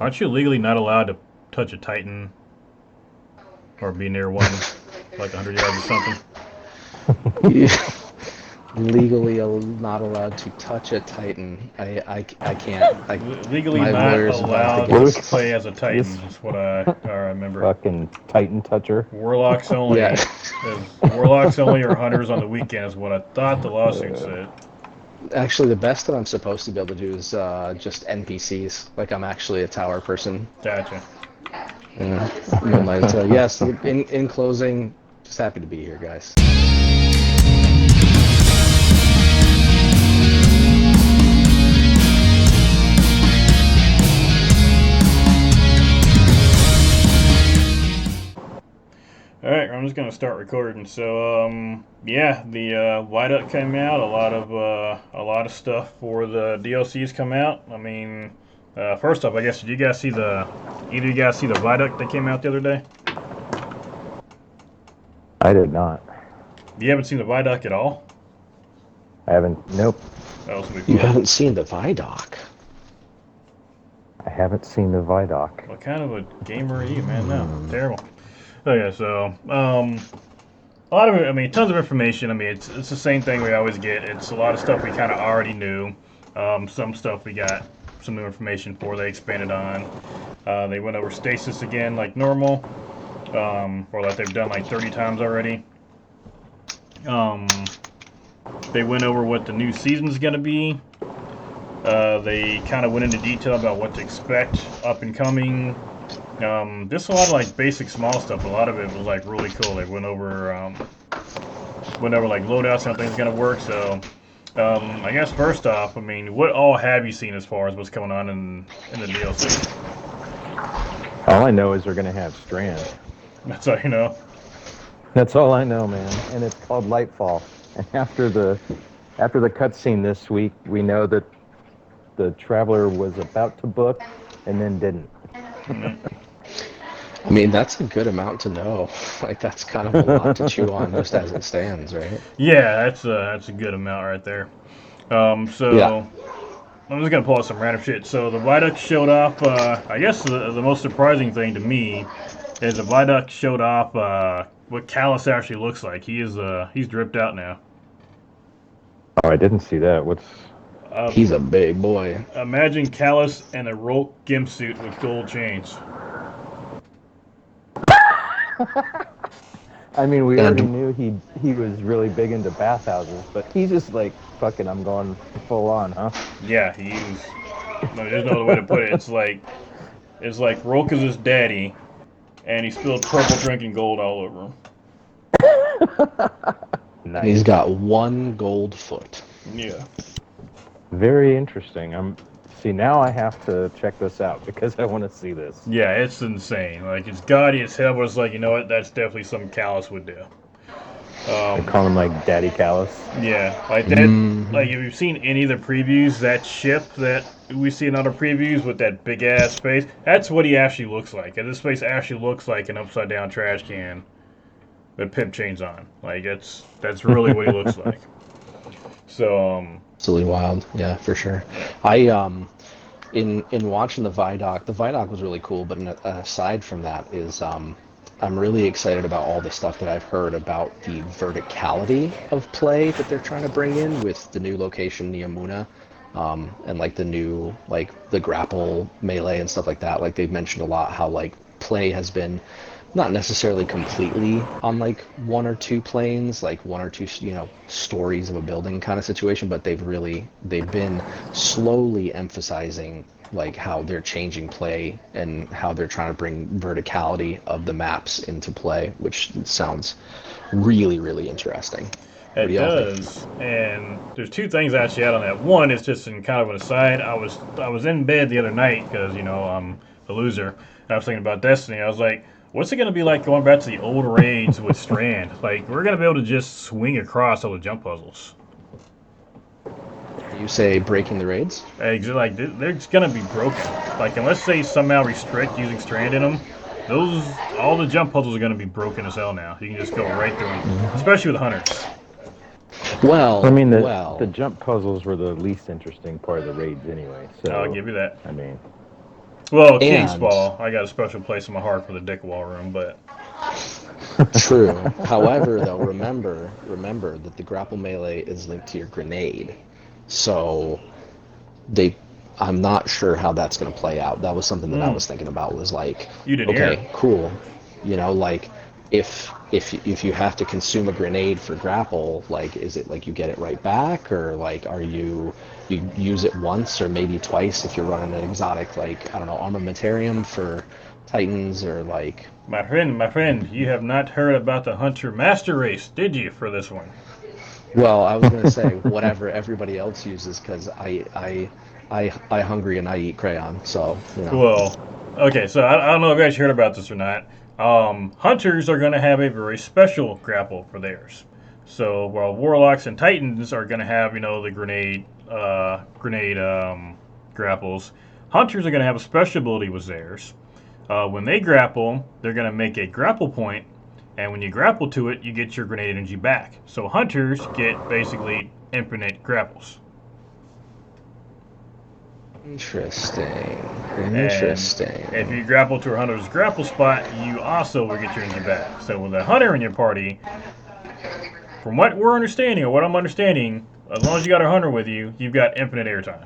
Aren't you legally not allowed to touch a Titan or be near one like 100 yards or something? Legally not allowed to touch a Titan. I can't. Legally My not lawyer's about to allowed get to Bruce, play us. as a Titan. this Is what I remember. fucking Titan toucher. Warlocks Yeah. only. Warlocks only or hunters on the weekend is what I thought the lawsuit Uh, said. Actually, the best that I'm supposed to be able to do is just NPCs. Like I'm actually a tower person. Gotcha. Yeah. Moonlight. Yes. In closing, just happy to be here, guys. All right, I'm just gonna start recording. So, yeah, the Vidoc came out. A lot of stuff for the DLCs come out. I mean, first off, I guess did you guys see the either of you guys see the Vidoc that came out the other day? I did not. You haven't seen the Vidoc at all? I haven't. Nope. That was pretty You cool. haven't seen the Vidoc. I haven't seen the Vidoc. What kind of a gamer are you, man? No, terrible. Okay, so a lot of it. I mean, tons of information. I mean, it's the same thing we always get. It's a lot of stuff we kind of already knew. Some stuff we got some new information for. They expanded on. They went over stasis again, like normal, or like they've done like 30 times already. Um, they went over what the new season's gonna be. They kind of went into detail about what to expect up and coming. Just a lot of like basic small stuff. A lot of it was like really cool. They went over like loadouts and how things gonna work. So I guess first off, I mean, what all have you seen as far as what's going on in the DLC? All I know is we're gonna have Strand. That's all you know. That's all I know, man. And it's called Lightfall. And after the cutscene this week, we know that the Traveler was about to book and then didn't. Mhm. I mean, that's a good amount to know. Like that's kind of a lot to chew on just as it stands, right? Yeah, that's a good amount right there. Yeah. So I'm just gonna pull out some random shit. So the Vidoc showed off. I guess the most surprising thing to me is the Vidoc showed off what Callus actually looks like. He's dripped out now. Oh, I didn't see that. What's He's a big boy. Imagine Callus in a Rolk gimp suit with gold chains. I mean, we already And knew he was really big into bathhouses, but he's just like, fucking, I'm going full on, huh? Yeah, he's. No, there's no other way to put it. It's like Rolk is his daddy, and he spilled purple drinking gold all over him. Nice. he's got one gold foot. Yeah. Very interesting. See, now I have to check this out because I want to see this. Yeah, it's insane. Like it's gaudy as hell, but it's like, you know what? That's definitely something Callus would do. I call him like Daddy Callus. Yeah, like that. Like if you've seen any of the previews, that ship that we see in other previews with that big ass face, that's what he actually looks like. And this face actually looks like an upside down trash can with pimp chains on. Like that's really what he looks like. So Absolutely wild. Yeah, for sure. I in watching the Vidoc was really cool. But aside from that, is I'm really excited about all the stuff that I've heard about the verticality of play that they're trying to bring in with the new location Niamuna, and like the new like the grapple melee and stuff like that. Like they've mentioned a lot how like play has been not necessarily completely on like one or two planes, like one or two, stories of a building kind of situation, but they've been slowly emphasizing like how they're changing play and how they're trying to bring verticality of the maps into play, which sounds really, really interesting. What it do y'all think? does, and there's two things I actually add on that. One is just in kind of an aside. I was in bed the other night because I'm a loser. And I was thinking about Destiny. I was like, what's it gonna be like going back to the old raids with Strand? Like we're gonna be able to just swing across all the jump puzzles. You say breaking the raids? Like they're just gonna be broken. Like unless they somehow restrict using Strand in them, those all the jump puzzles are gonna be broken as hell now. You can just go right through them, especially with hunters. I mean, the Well, jump puzzles were the least interesting part of the raids anyway. So I'll give you that. I mean, Well, King's And Fall, I got a special place in my heart for the Dick Wall room, but true. However, though, remember that the grapple melee is linked to your grenade. So they I'm not sure how that's going to play out. That was something that I mm, was thinking about was like, you didn't hear. okay, cool. Like if you have to consume a grenade for grapple, like is it like you get it right back, or like are you use it once or maybe twice if you're running an exotic, like I don't know, armamentarium for Titans, or like. My friend, you have not heard about the Hunter Master Race, did you, for this one? Well, I was gonna say whatever everybody else uses, because I hungry and I eat crayon, so. Well, okay, so I don't know if you guys heard about this or not. Hunters are going to have a very special grapple for theirs. So while Warlocks and Titans are going to have, the grenade grapples, Hunters are going to have a special ability with theirs. When they grapple, they're going to make a grapple point, and when you grapple to it, you get your grenade energy back. So Hunters get basically infinite grapples. Interesting. And Interesting. if you grapple to a hunter's grapple spot, you also will get your energy back. So with a hunter in your party, from what we're understanding, or what I'm understanding, as long as you got a hunter with you, you've got infinite airtime.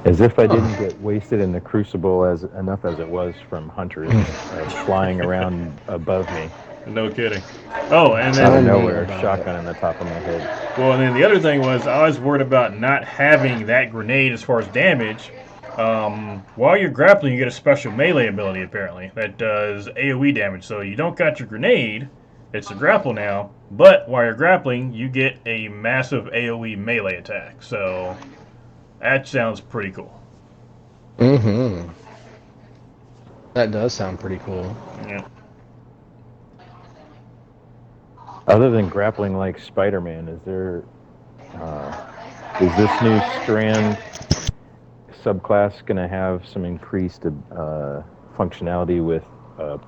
As if I didn't get wasted in the Crucible enough as it was from hunters flying around above me. No kidding. Oh, and Out of Tell me then, nowhere, about it. shotgun in the top of my head. well, and then the other thing was I was worried about not having that grenade as far as damage. While you're grappling, you get a special melee ability apparently that does AOE damage. So you don't got your grenade; it's a grapple now. But while you're grappling, you get a massive AOE melee attack. So that sounds pretty cool. Mm-hmm. That does sound pretty cool. Yeah. Other than grappling like Spider-Man, is this new strand subclass going to have some increased functionality with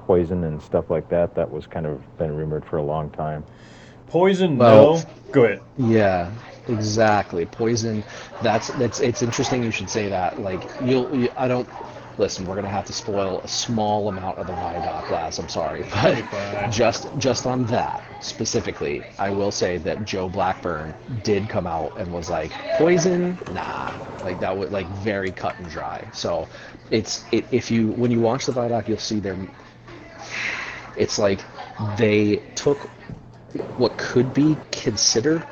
poison and stuff like that? That was kind of been rumored for a long time. Poison, Well, no. Go ahead. yeah, exactly. Poison. That's. It's interesting you should say that. Like I don't. Listen, we're gonna have to spoil a small amount of the Vidoc class. I'm sorry, That'll but be fine. just on that specifically, I will say that Joe Blackburn did come out and was like, poison, nah. Like that was like very cut and dry. So if you when you watch the Vidoc, you'll see there. It's like they took what could be considered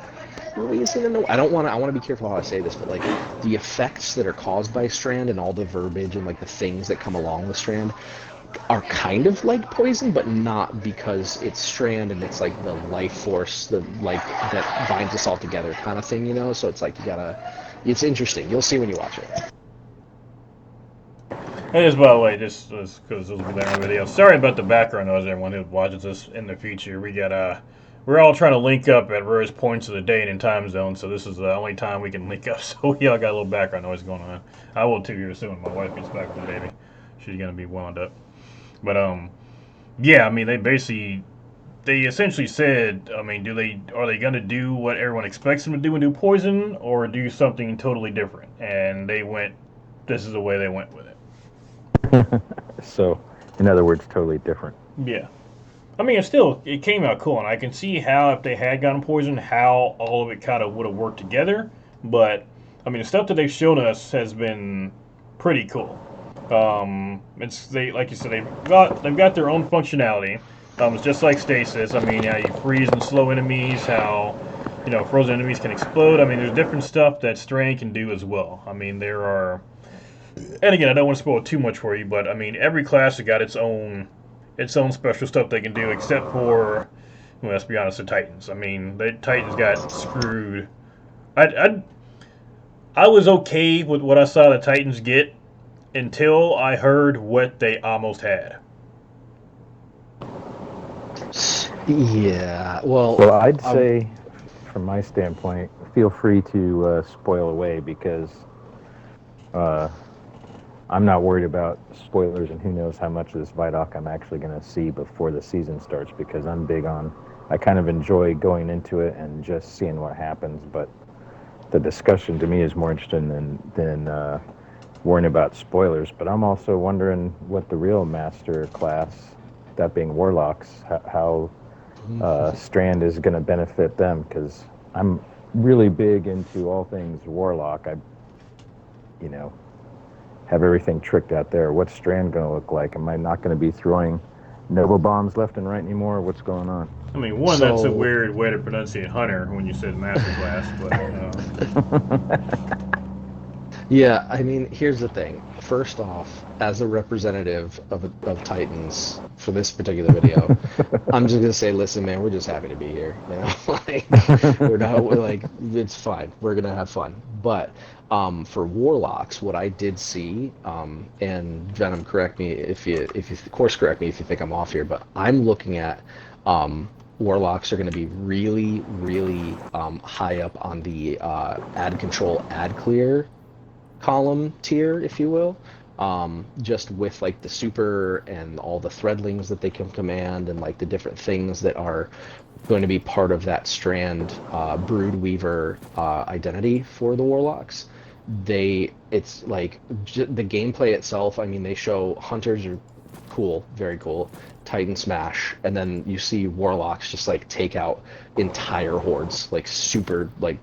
poison in the. I want to be careful how I say this, but like the effects that are caused by Strand and all the verbiage and like the things that come along with Strand are kind of like poison, but not because it's Strand and it's like the life force, the like that binds us all together kind of thing. So it's like you gotta. It's interesting. You'll see when you watch it. And just by the way, just because this will be there on video. Sorry about the background noise, everyone who watches this in the future. We're all trying to link up at various points of the day and time zone, so this is the only time we can link up. So y'all got a little background noise going on. I will too here soon when my wife gets back from the baby. She's gonna be wound up. But yeah, I mean they essentially said, I mean, are they gonna do what everyone expects them to do and do poison, or do something totally different? And this is the way they went with it. So, in other words, totally different. Yeah. I mean, it came out cool, and I can see how if they had gotten poisoned, how all of it kind of would have worked together. But I mean, the stuff that they've shown us has been pretty cool. Like you said, they've got their own functionality. It's just like stasis. I mean, how you freeze and slow enemies, how frozen enemies can explode. I mean, there's different stuff that Strain can do as well. I mean, there are, and again, I don't want to spoil too much for you, but I mean, every class has got its own special stuff they can do, except for, well, let's be honest, the Titans. I mean, the Titans got screwed. I was okay with what I saw the Titans get until I heard what they almost had. Yeah. Well, Well, I'd say, from my standpoint, feel free to spoil away because I'm not worried about spoilers and who knows how much of this Vidoc I'm actually going to see before the season starts because I kind of enjoy going into it and just seeing what happens, but the discussion to me is more interesting than worrying about spoilers, but I'm also wondering what the real master class, that being warlocks, how Strand is going to benefit them, because I'm really big into all things warlock. I, you know, have everything tricked out there. What's Strand going to look like? Am I not going to be throwing Nova bombs left and right anymore? What's going on? I mean, one, that's a weird way to pronunciate hunter when you said master class, but Yeah, I mean, here's the thing. First off, as a representative of Titans for this particular video, I'm just gonna say, listen, man, we're just happy to be here. You know, like we're like, it's fine. We're gonna have fun. But for Warlocks, what I did see, and Venom, correct me if you course correct me if you think I'm off here, but I'm looking at Warlocks are going to be really, really high up on the ad control, ad clear column tier, if you will, just with like the super and all the threadlings that they can command and like the different things that are going to be part of that Strand brood weaver identity for the warlocks. It's like the gameplay itself. I mean, they show hunters are cool, very cool, Titan smash, and then you see warlocks just like take out entire hordes like super like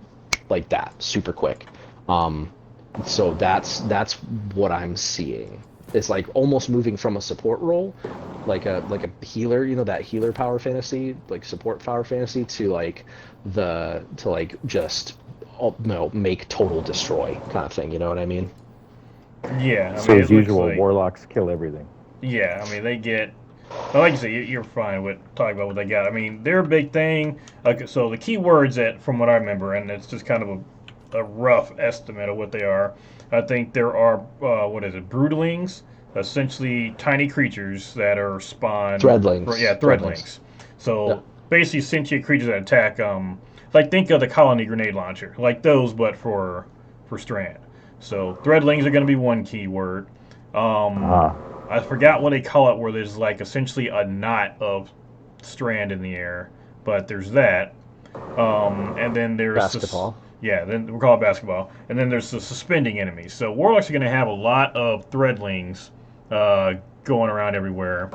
that super quick. So that's what I'm seeing. It's like almost moving from a support role, like a healer, you know, that healer power fantasy, like support power fantasy, to like just make total destroy kind of thing. You know what I mean? yeah. I So mean, as it looks usual, like warlocks kill everything. yeah. I mean, they get. Well, like you say, you're fine with talking about what they got. I mean, their big thing. Okay, so the key words that, from what I remember, and it's just kind of a rough estimate of what they are. I think there are what is it, broodlings, essentially tiny creatures that are spawned. Threadlings. Yeah, threadlings. So Yeah. basically, sentient creatures that attack. Like think of the colony grenade launcher, like those, but for Strand. So threadlings are going to be one key word. Ah, I forgot what they call it, where there's like essentially a knot of Strand in the air, but there's that. And then there's Basketball. yeah, then we'll call it basketball. And then there's the suspending enemies. So warlocks are going to have a lot of threadlings going around everywhere.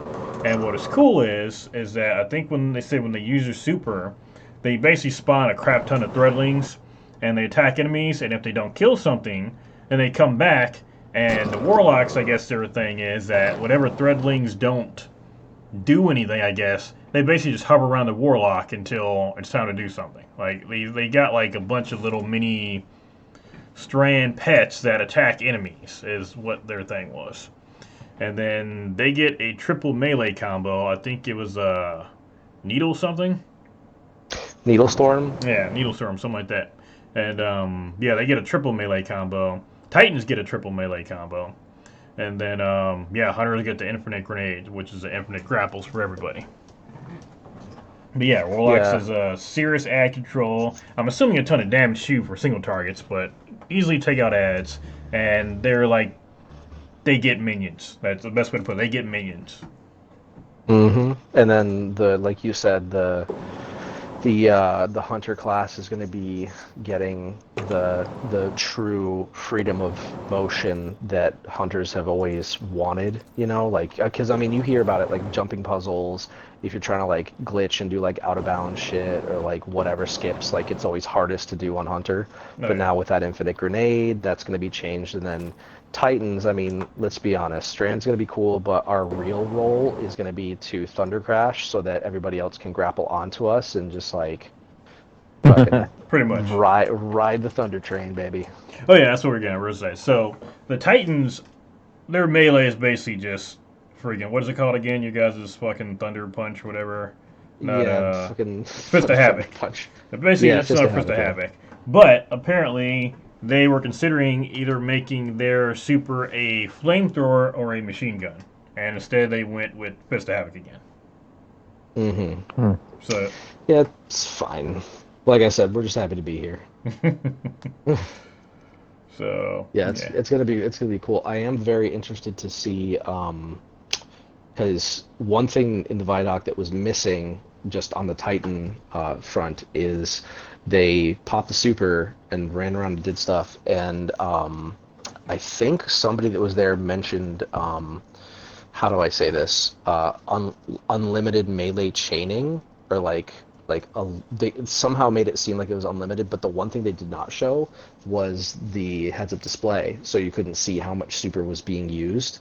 And what is cool is that I think when they use their super, they basically spawn a crap ton of threadlings, and they attack enemies. And if they don't kill something, then they come back. And the warlocks, I guess their thing is that whatever threadlings don't do anything, I guess, they basically just hover around the warlock until it's time to do something. Like they got like a bunch of little mini Strand pets that attack enemies is what their thing was. And then they get a triple melee combo. I think it was needle something. Needle Storm. Yeah, needle storm, something like that. And yeah, they get a triple melee combo. Titans get a triple melee combo. And then yeah, hunters get the infinite grenade, which is the infinite grapples for everybody. But yeah, Warlocks Yeah. is a serious ad control. I'm assuming a ton of damage too for single targets, but easily take out ads. And they're like, they get minions. That's the best way to put it. They get minions. And then like you said, the hunter class is going to be getting the true freedom of motion that hunters have always wanted, you know, like because I mean you hear about it like jumping puzzles, if you're trying to like glitch and do like out of bounds shit or like whatever skips, like it's always hardest to do on hunter. Oh, But yeah. now with that infinite grenade, that's going to be changed. And then Titans, I mean, let's be honest, Strand's going to be cool, but our real role is going to be to Thunder Crash so that everybody else can grapple onto us and just like fucking Pretty much. ride the Thunder Train, baby. Oh yeah, that's what we're gonna say. So the Titans, their melee is basically just freaking. What is it called again? You guys' fucking Thunder Punch, or whatever. Not Yeah, fucking Fist of Havoc. punch. Basically, Yeah, it's Fist not of Fist of Havoc, yeah. Havoc. But apparently, they were considering either making their super a flamethrower or a machine gun, and instead they went with Fist of Havoc again. So Yeah, it's fine. Like I said, we're just happy to be here. so Yeah, it's gonna be cool. I am very interested to see because one thing in the Vidoc that was missing just on the Titan front is they popped the super and ran around and did stuff, and I think somebody that was there mentioned, how do I say this? Unlimited melee chaining, or they somehow made it seem like it was unlimited. But the one thing they did not show was the heads-up display, so you couldn't see how much super was being used.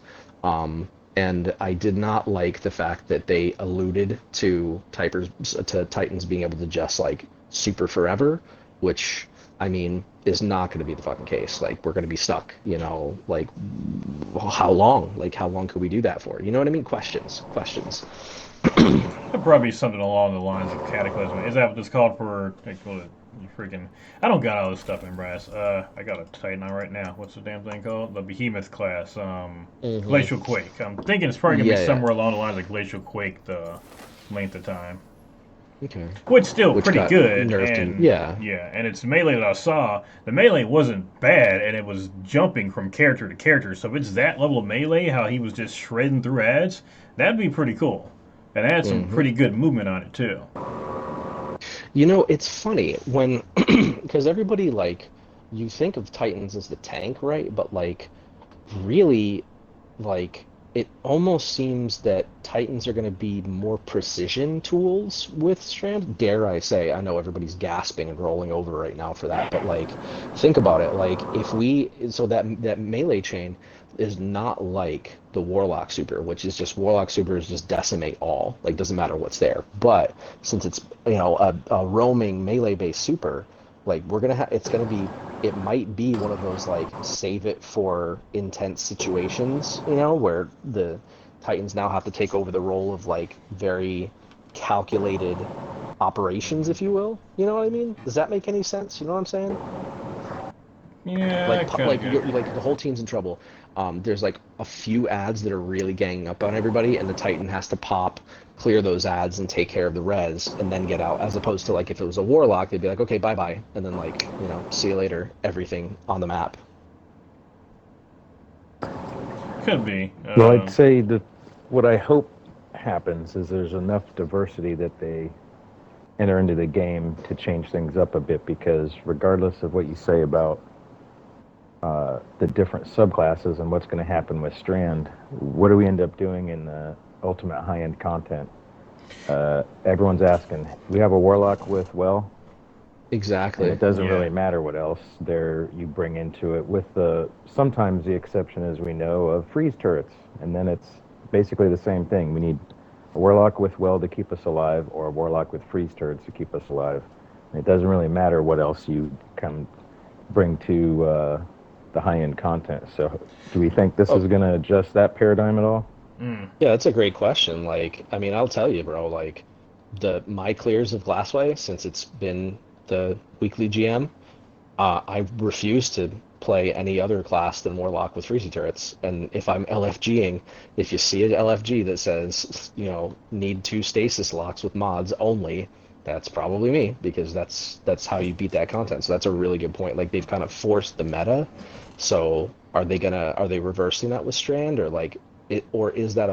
And I did not like the fact that they alluded to Titans being able to just like super forever, which I mean is not going to be the fucking case. Like we're going to be stuck, like how long? Like how long could we do that for? You know what I mean? Questions. It'd probably be something along the lines of Cataclysm. Is that what this called for? Like, you freaking. I don't got all this stuff in brass. I got a Titan on right now. What's the damn thing called? The Behemoth class. Hmm. Glacial Quake. I'm thinking it's probably gonna be Yeah, yeah. somewhere along the lines of Glacial Quake. The length of time. Okay. Which still Which pretty got good, nerfed and and yeah. yeah, and it's melee that I saw. The melee wasn't bad, and it was jumping from character to character. So if it's that level of melee, how he was just shredding through ads, that'd be pretty cool. And it had some Hmm. pretty good movement on it too. It's funny when because everybody like you think of Titans as the tank, right? But like really like it almost seems that Titans are going to be more precision tools with Strand. Dare I say? I know everybody's gasping and rolling over right now for that, but like, think about it. Like, if we so that melee chain is not like the Warlock super, which is just Warlock super is just decimate all. Like, doesn't matter what's there. But since it's a roaming melee based super, like we're gonna have it's gonna be it might be one of those like save it for intense situations, where the Titans now have to take over the role of like very calculated operations, if you will. You know what I mean? Does that make any sense? You know what I'm saying? Yeah, I Like kind of like get it. you're like the whole team's in trouble. There's like a few ads that are really ganging up on everybody, and the Titan has to pop, clear those ads, and take care of the res, and then get out. As opposed to like if it was a Warlock, they'd be like, okay, bye bye, and then like see you later, everything on the map. Could be. Well, I'd say that what I hope happens is there's enough diversity that they enter into the game to change things up a bit, because regardless of what you say about the different subclasses and what's going to happen with Strand, what do we end up doing in the ultimate high-end content? Everyone's asking, we have a Warlock with and Exactly. it doesn't Yeah. really matter what else there you bring into it, with the sometimes the exception, as we know, of freeze turrets, and then it's basically the same thing. We need a Warlock with to keep us alive, or a Warlock with freeze turrets to keep us alive. And it doesn't really matter what else you come bring to the high-end content. So do we think this Oh, is going to adjust that paradigm at all? Mm. yeah, that's a great question. Like, I mean, I'll tell you, bro, like the my clears of Glassway, since it's been the weekly GM, I refuse to play any other class than Warlock with Freezy turrets. And if I'm LFGing, if you see an LFG that says, need two stasis locks with mods only, that's probably me, because that's how you beat that content. So that's a really good point. Like they've kind of forced the meta. So are they reversing that with Strand, or like or is that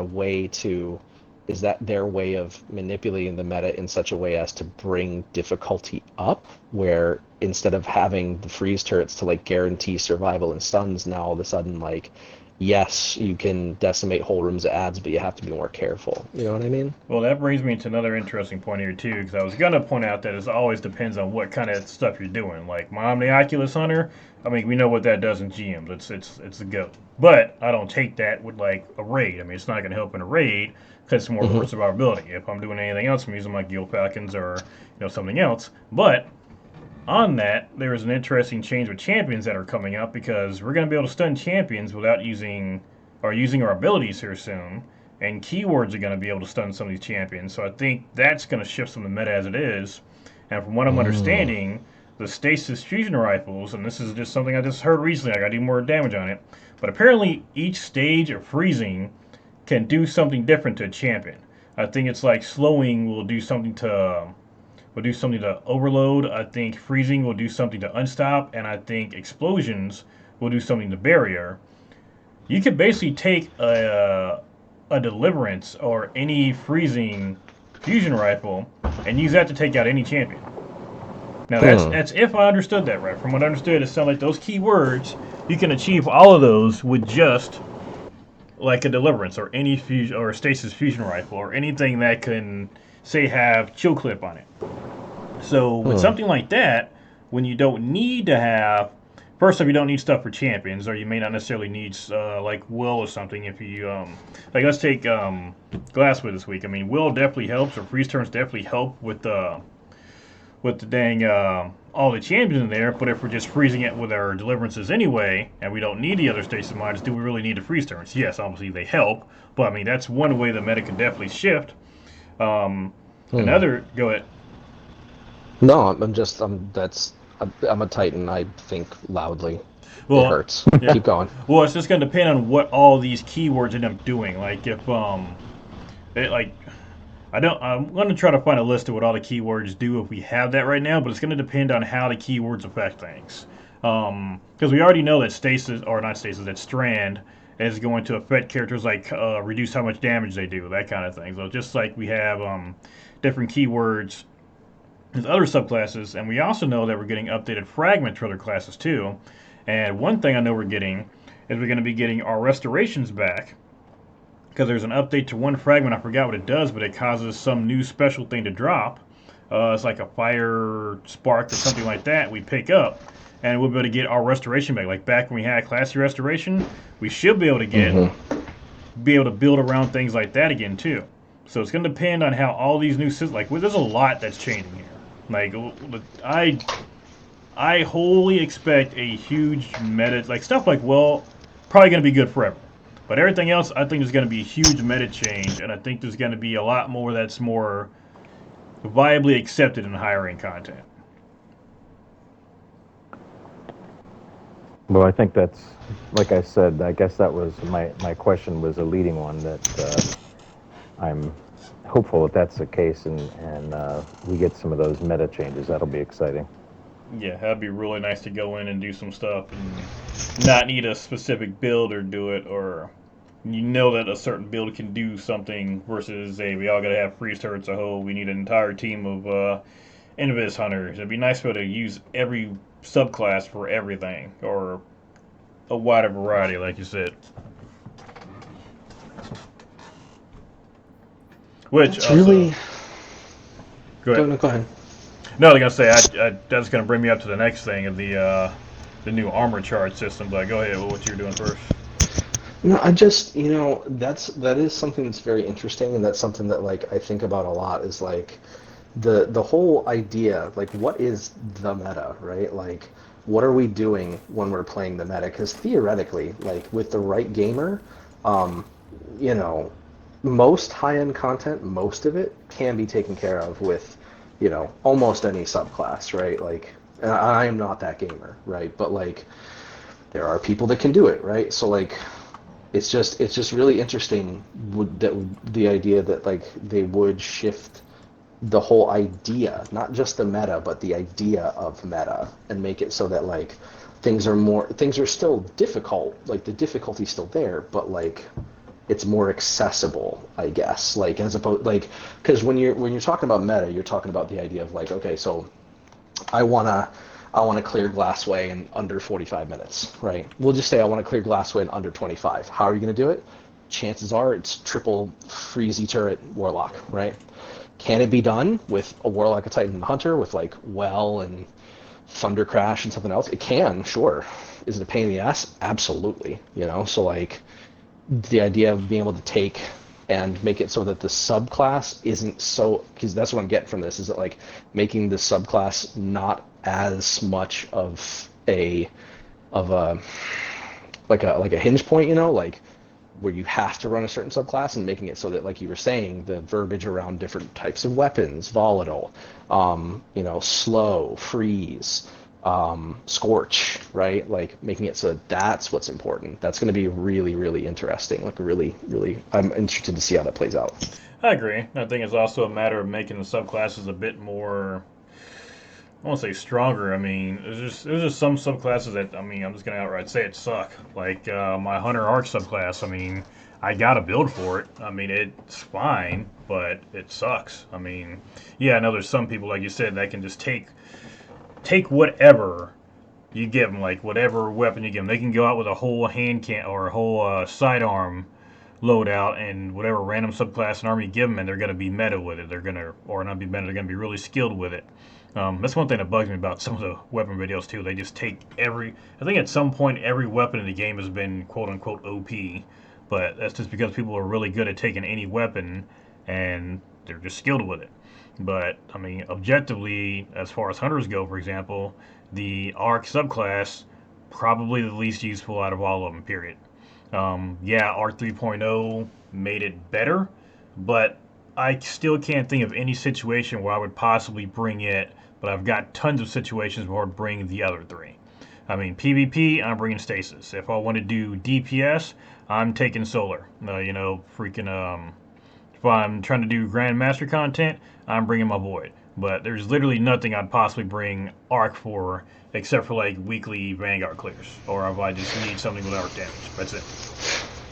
is that their way of manipulating the meta in such a way as to bring difficulty up, where instead of having the freeze turrets to like guarantee survival and stuns, now all of a sudden, like, yes, you can decimate whole rooms of ads, but you have to be more careful. You know what I mean? Well, that brings me to another interesting point here too, because I was gonna point out that it always depends on what kind of stuff you're doing. Like my Omni-Oculus Hunter, I mean, we know what that does in GMs. It's a goat. But I don't take that with like a raid. I mean, it's not gonna help in a raid because it's more for Hmm. survivability. If I'm doing anything else, I'm using my Guild Falcons or something else. But on that, there is an interesting change with champions that are coming up, because we're going to be able to stun champions without using our abilities here soon, and keywords are going to be able to stun some of these champions. So I think that's going to shift some of the meta as it is. And from what I'm Mm. understanding, the stasis fusion rifles, and this is just something I just heard recently, I got to do more damage on it. But apparently, each stage of freezing can do something different to a champion. I think it's like slowing will do something to overload. I think freezing will do something to unstop, and I think explosions will do something to barrier. You could basically take a deliverance or any freezing fusion rifle and use that to take out any champion. Now that's if I understood that right. From what I understood, it sounded like those keywords you can achieve all of those with just like a deliverance or any fusion or a stasis fusion rifle or anything that can say have chill clip on it. So with something like that, when you don't need to have, first off, you don't need stuff for champions, or you may not necessarily need like will or something. If you like, let's take Glasswood this week. I mean, will definitely helps, or freeze turns definitely help with the dang all the champions in there. But if we're just freezing it with our deliverances anyway, and we don't need the other stasis mods, do we really need the freeze turns? Yes, obviously they help, but I mean that's one way the meta can definitely shift. Another, go ahead. No, I'm a Titan. I think loudly. Well, it hurts. Yeah. Keep going. Well, it's just going to depend on what all these keywords end up doing. Like if it, like I'm going to try to find a list of what all the keywords do if we have that right now, but it's going to depend on how the keywords affect things. Because we already know that stasis, or not stasis, that strand is going to affect characters like reduce how much damage they do, that kind of thing. So just like we have different keywords as other subclasses, and we also know that we're getting updated fragments for other classes too. And one thing I know we're getting is we're going to be getting our restorations back, because there's an update to one fragment. I forgot what it does, but it causes some new special thing to drop. It's like a fire spark or something like that we pick up, and we'll be able to get our restoration back. Like back when we had classy restoration, we should be able to get be able to build around things like that again too. So it's going to depend on how all these new systems, like, well, there's a lot that's changing here. Like, I wholly expect a huge meta, like stuff like, well, probably going to be good forever. But everything else, I think there's going to be a huge meta change, and I think there's going to be a lot more that's more viably accepted in higher end content. Well, I think that's, like I said, I guess that was my question was a leading one, that I'm hopeful that that's the case, and we get some of those meta changes. That'll be exciting. Yeah, that'd be really nice to go in and do some stuff and not need a specific build or do it, or you know that a certain build can do something versus we all gotta have freeze turrets. We need an entire team of Invis hunters. It'd be nice to be able to use every subclass for everything, or a wider variety, like you said. Which it's also, really. Go ahead. Go ahead. No, I was gonna say that's gonna bring me up to the next thing of the new armor chart system. But go ahead, what you're doing first. No, I just, that is something that's very interesting, and that's something that, like, I think about a lot, is like the whole idea, like, what is the meta, right? Like, what are we doing when we're playing the meta? Because theoretically, like, with the right gamer, most high-end content, most of it can be taken care of with, almost any subclass, right? Like, and I am not that gamer, right? But, like, there are people that can do it, right? So, like, it's just really interesting that the idea that, like, they would shift the whole idea, not just the meta, but the idea of meta, and make it so that, like, things are still difficult, like, the difficulty's still there, but, like, it's more accessible, I guess, like, as opposed, like, because when you're talking about meta, you're talking about the idea of, like, okay, so I wanna clear Glassway in under 45 minutes, right? We'll just say I want to clear Glassway in under 25. How are you going to do it? Chances are it's triple freezy turret Warlock, right? Can it be done with a Warlock, a Titan, and a Hunter, with, like, Well and Thunder Crash and something else? It can, sure. Is it a pain in the ass? Absolutely. So, like, the idea of being able to take and make it so that the subclass isn't so, because that's what I'm getting from this, is that, like, making the subclass not as much of a like a hinge point, like, where you have to run a certain subclass, and making it so that, like you were saying, the verbiage around different types of weapons, volatile, slow, freeze, scorch, right? Like, making it so that that's what's important. That's going to be really, really interesting. Like, really, really, I'm interested to see how that plays out. I agree. I think it's also a matter of making the subclasses a bit more, I won't say stronger. I mean, there's just some subclasses that, I mean, I'm just going to outright say it suck. Like my Hunter Arch subclass, I mean, I got a build for it. I mean, it's fine, but it sucks. I mean, yeah, I know there's some people, like you said, that can just take take whatever you give them, like whatever weapon you give them. They can go out with a whole hand can or a whole sidearm loadout and whatever random subclass and army you give them, and they're going to be meta with it. They're going to, or not be meta, they're going to be really skilled with it. That's one thing that bugs me about some of the weapon videos too. They just take I think at some point every weapon in the game has been quote unquote OP, but that's just because people are really good at taking any weapon and they're just skilled with it. But I mean, objectively, as far as hunters go, for example, the ARC subclass probably the least useful out of all of them. Period. Yeah, ARC 3.0 made it better, but I still can't think of any situation where I would possibly bring it. But I've got tons of situations where I'd bring the other three. I mean, PvP, I'm bringing Stasis. If I want to do DPS, I'm taking Solar. If I'm trying to do Grandmaster content, I'm bringing my Void. But there's literally nothing I'd possibly bring Arc for except for like weekly Vanguard clears, or if I just need something with arc damage. That's it.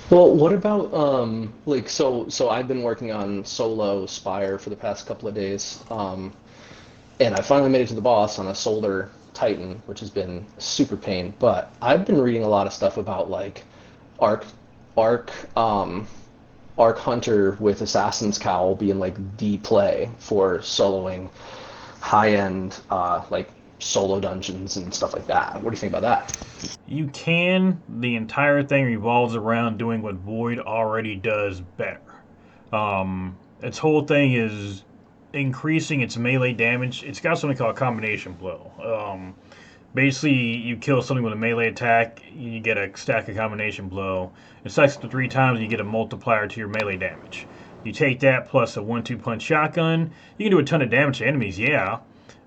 Well, what about like so I've been working on solo Spire for the past couple of days. And I finally made it to the boss on a Solar Titan, which has been a super pain. But I've been reading a lot of stuff about like Arc Arc Arc Hunter with Assassin's Cowl being like the play for soloing high end like solo dungeons and stuff like that. What do you think about that? You can. The entire thing revolves around doing what Void already does better. Its whole thing is increasing its melee damage. It's got something called combination blow. Basically, you kill something with a melee attack, you get a stack of combination blow. It stacks up to 3 times, and you get a multiplier to your melee damage. You take that plus a 1-2 punch shotgun. You can do a ton of damage to enemies, yeah.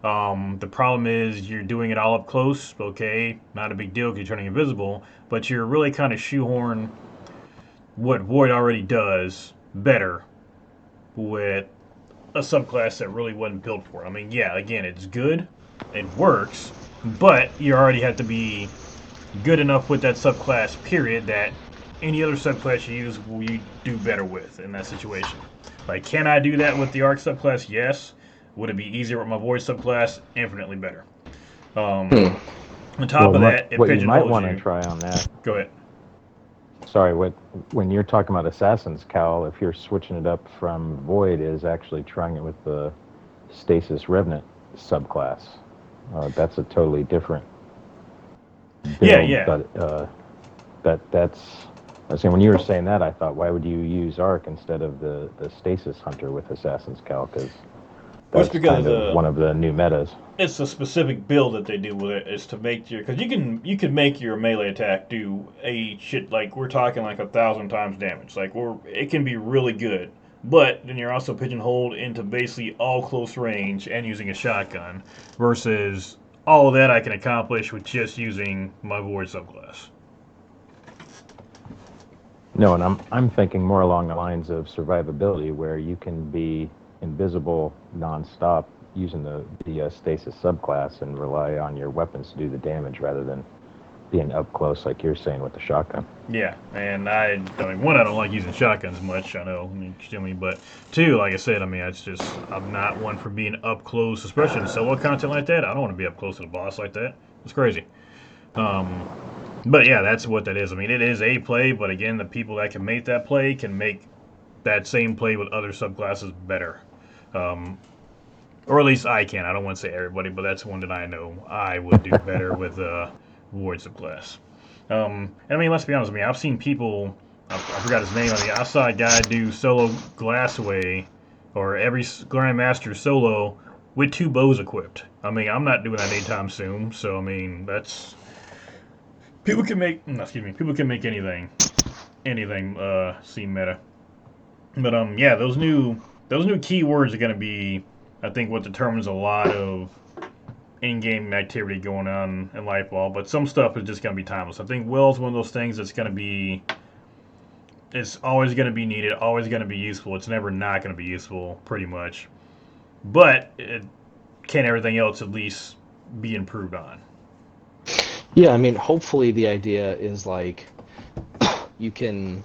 The problem is you're doing it all up close. Okay, not a big deal because you're turning invisible, but you're really kind of shoehorn what Void already does better with a subclass that really wasn't built for it. I mean, yeah, again, it's good, it works, but you already have to be good enough with that subclass, period, that any other subclass you use will you do better with in that situation. Like, can I do that with the Arc subclass? Yes. Would it be easier with my Void subclass? Infinitely better. Hmm. On top of that, it what you might pigeonholes want you. to try on that. Go ahead. Sorry, when you're talking about Assassin's Cowl, if you're switching it up from Void, is actually trying it with the Stasis Revenant subclass. That's a totally different build. Yeah. But that's. I was saying when you were saying that, I thought, why would you use Arc instead of the Stasis Hunter with Assassin's Cowl? Because that's because kind of one of the new metas. It's a specific build that they do with it is to make your, because you can make your melee attack do a shit, like we're talking like 1,000 times damage, like it can be really good, but then you're also pigeonholed into basically all close range and using a shotgun versus all of that I can accomplish with just using my Void subclass. No, and I'm thinking more along the lines of survivability, where you can be invisible nonstop using the Stasis subclass and rely on your weapons to do the damage rather than being up close like you're saying with the shotgun. Yeah, and I mean, one, I don't like using shotguns much, I know, but two, like I said, I mean, I'm not one for being up close, especially in solo content like that. I don't want to be up close to the boss like that. It's crazy. But yeah, that's what that is. I mean, it is a play, but again, the people that can make that play can make that same play with other subclasses better. Or at least I can. I don't want to say everybody, but that's one that I know I would do better with Void subclass. And I mean, let's be honest with me. I've seen people, I forgot his name. I mean, I saw a guy do solo Glassway, or every Grandmaster solo with 2 bows equipped. I mean, I'm not doing that anytime soon. So I mean, that's people can make. People can make anything seem meta. But yeah, those new keywords are going to be, I think, what determines a lot of in-game activity going on in Lightfall. But some stuff is just going to be timeless. I think Will's one of those things that's going to be, it's always going to be needed, always going to be useful. It's never not going to be useful, pretty much. But can everything else at least be improved on? Yeah, I mean, hopefully the idea is like you can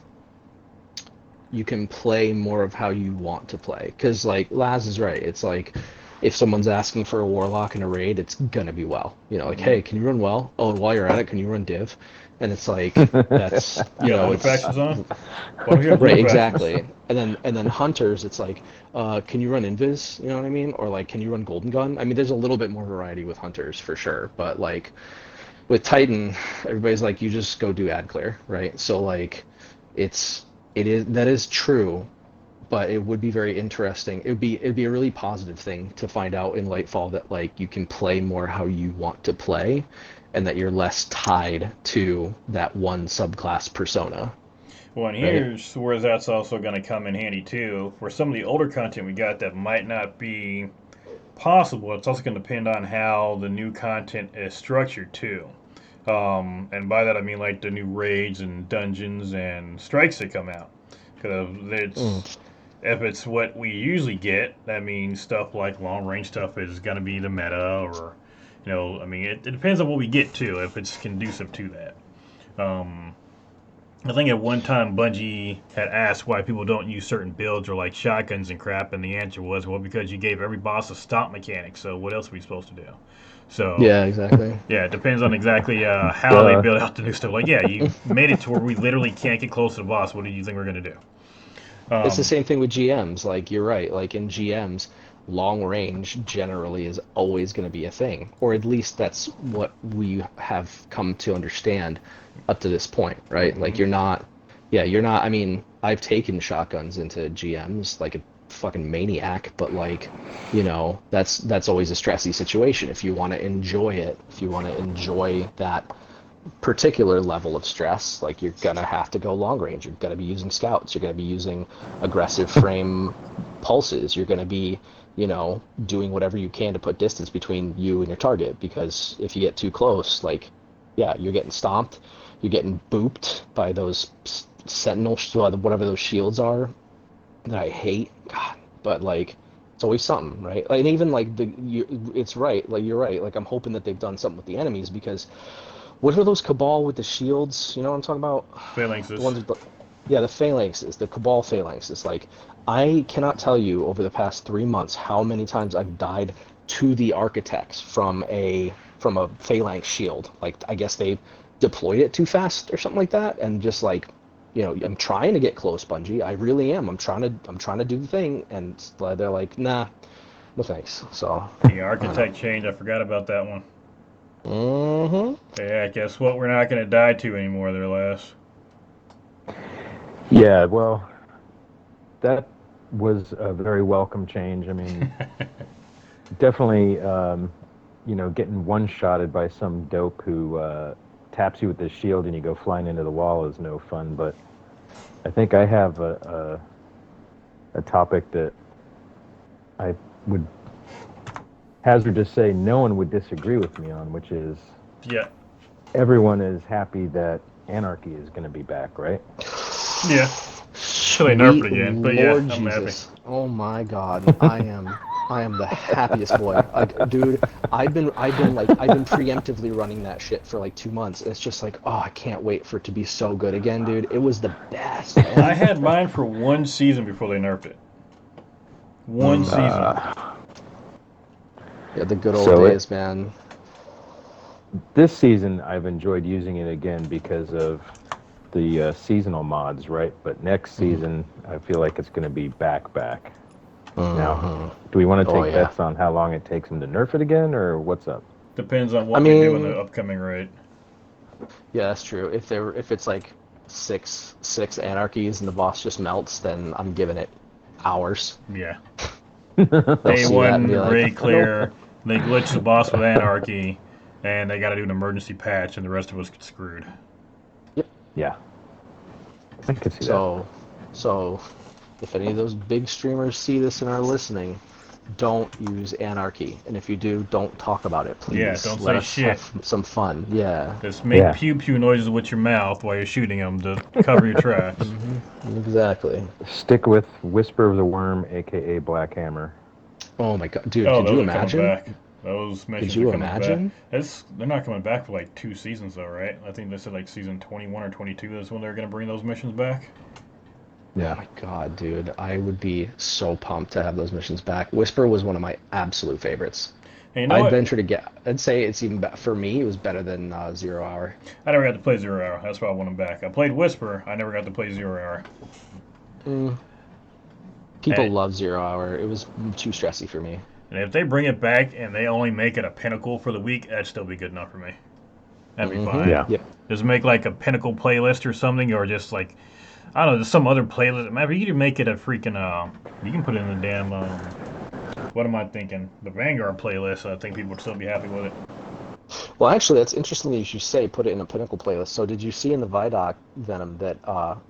play more of how you want to play, because like Laz is right. It's like if someone's asking for a warlock in a raid, it's gonna be well. Like, Mm-hmm. hey, can you run well? Oh, and while you're at it, can you run div? And it's like that's You got it's lunefactions on? Why don't you have right, lunefactions? exactly. And then hunters, it's like, can you run invis? You know what I mean? Or like, can you run golden gun? I mean, there's a little bit more variety with hunters for sure, but like with Titan, everybody's like, you just go do ad clear, right? So like, it's it is that is true, but it would be very interesting. It'd be a really positive thing to find out in Lightfall that like you can play more how you want to play, and that you're less tied to that one subclass persona, Well, and right? here's where that's also going to come in handy too. For some of the older content we got that might not be possible, it's also going to depend on how the new content is structured too. And by that I mean like the new raids and dungeons and strikes that come out. Because Mm. if it's what we usually get, that means stuff like long range stuff is going to be the meta, or I mean, it depends on what we get too. If it's conducive to that. Um, I think at one time Bungie had asked why people don't use certain builds or like shotguns and crap, and the answer was, well, because you gave every boss a stomp mechanic. So what else are we supposed to do? So Yeah, exactly. yeah, it depends on exactly how they Duh. build out the new stuff. Like, yeah, you made it to where we literally can't get close to the boss. What do you think we're gonna do? It's the Um, same thing with GMs. Like you're right. Like in GMs, long range generally is always going to be a thing, or at least that's what we have come to understand up to this point, right? Like mhm. you're not, yeah, you're not. I mean, I've taken shotguns into GMs like a fucking maniac, but like, that's always a stressy situation. If you want to enjoy it, if you want to enjoy that particular level of stress, like you're gonna have to go long range. You're gonna be using scouts. You're gonna be using aggressive frame pulses. You're gonna be, doing whatever you can to put distance between you and your target. Because if you get too close, like, yeah, you're getting stomped. You're getting booped by those sentinel, whatever those shields are that I hate. God, but like. It's always something, right? Like, and even like it's right. Like you're right. Like I'm hoping that they've done something with the enemies because what are those Cabal with the shields? You know what I'm talking about? The Phalanxes. ones with yeah, the phalanxes, the Cabal phalanxes. Like, I cannot tell you over the past 3 months how many times I've died to the architects from a phalanx shield. Like, I guess they deployed it too fast or something like that, and just like, I'm trying to get close, Bungie. I really am. I'm trying to do the thing, and they're like, nah, no thanks. So, The I don't know. architect change. I forgot about that one. Mm-hmm. Yeah, guess what? We're not gonna die to anymore. There, last. Yeah, well, that was a very welcome change. I mean, definitely, getting one-shotted by some dope who taps you with the shield and you go flying into the wall is no fun. But I think I have a topic that I would hazard to say no one would disagree with me on, which is Yeah. everyone is happy that Anarchy is going to be back, right? Yeah. Till they nerf it Sweet again. But yeah, Lord I'm happy. Jesus. Oh my God. I am the happiest boy. Like, dude, I've been preemptively running that shit for like 2 months. It's just like, oh, I can't wait for it to be so good again, dude. It was the best, I man. had mine for one season before they nerfed it. One Mm. season. Uh, Yeah, the good old so it, days, man. this season I've enjoyed using it again because of the seasonal mods, right? But next Hmm. season I feel like it's going to be back. Now, Hmm. do we want to Oh take yeah. bets on how long it takes them to nerf it again, or what's up? Depends on I what we do in the mean, upcoming raid. yeah, that's true. If it's like six anarchies and the boss just melts, then I'm giving it hours. Yeah. They'll Day see that and be one like, raid nope. clear. They glitch the boss with anarchy, and they got to do an emergency patch, and the rest of us get screwed. Yep. Yeah, I could see that. So if any of those big streamers see this and are listening, don't use anarchy. And if you do, don't talk about it, Yeah, please. don't Let say us have shit. some fun. Yeah. Just make Yeah, pew pew noises with your mouth while you're shooting them to cover your tracks. Exactly. stick with Whisper of the Worm, aka Black Hammer. Oh my God, dude, Oh, could those you are coming imagine? back. Those Could missions are you coming back. imagine? They're not coming back for like 2 seasons though, right? I think they said like season 21 or 22 is when they're gonna bring those missions back. Yeah. Oh my God, dude. I would be so pumped to have those missions back. Whisper was one of my absolute favorites. And you know I'd what? venture to get, I'd say it's even better. For me, it was better than Zero Hour. I never got to play Zero Hour. That's why I want them back. I played Whisper. I never got to play Zero Hour. Mm, And, people love Zero Hour. It was too stressy for me. and if they bring it back and they only make it a pinnacle for the week, that'd still be good enough for me. That'd be Hmm. fine. Yeah. Yep. Just make like a pinnacle playlist or something, or just like I don't know, just some other playlist. Maybe you can make it a freaking. You can put it in the damn. What am I thinking? The Vanguard playlist. I think people would still be happy with it. Well, actually, that's interesting that you should say put it in a Pinnacle playlist. So, did you see in the Vidoc Venom that,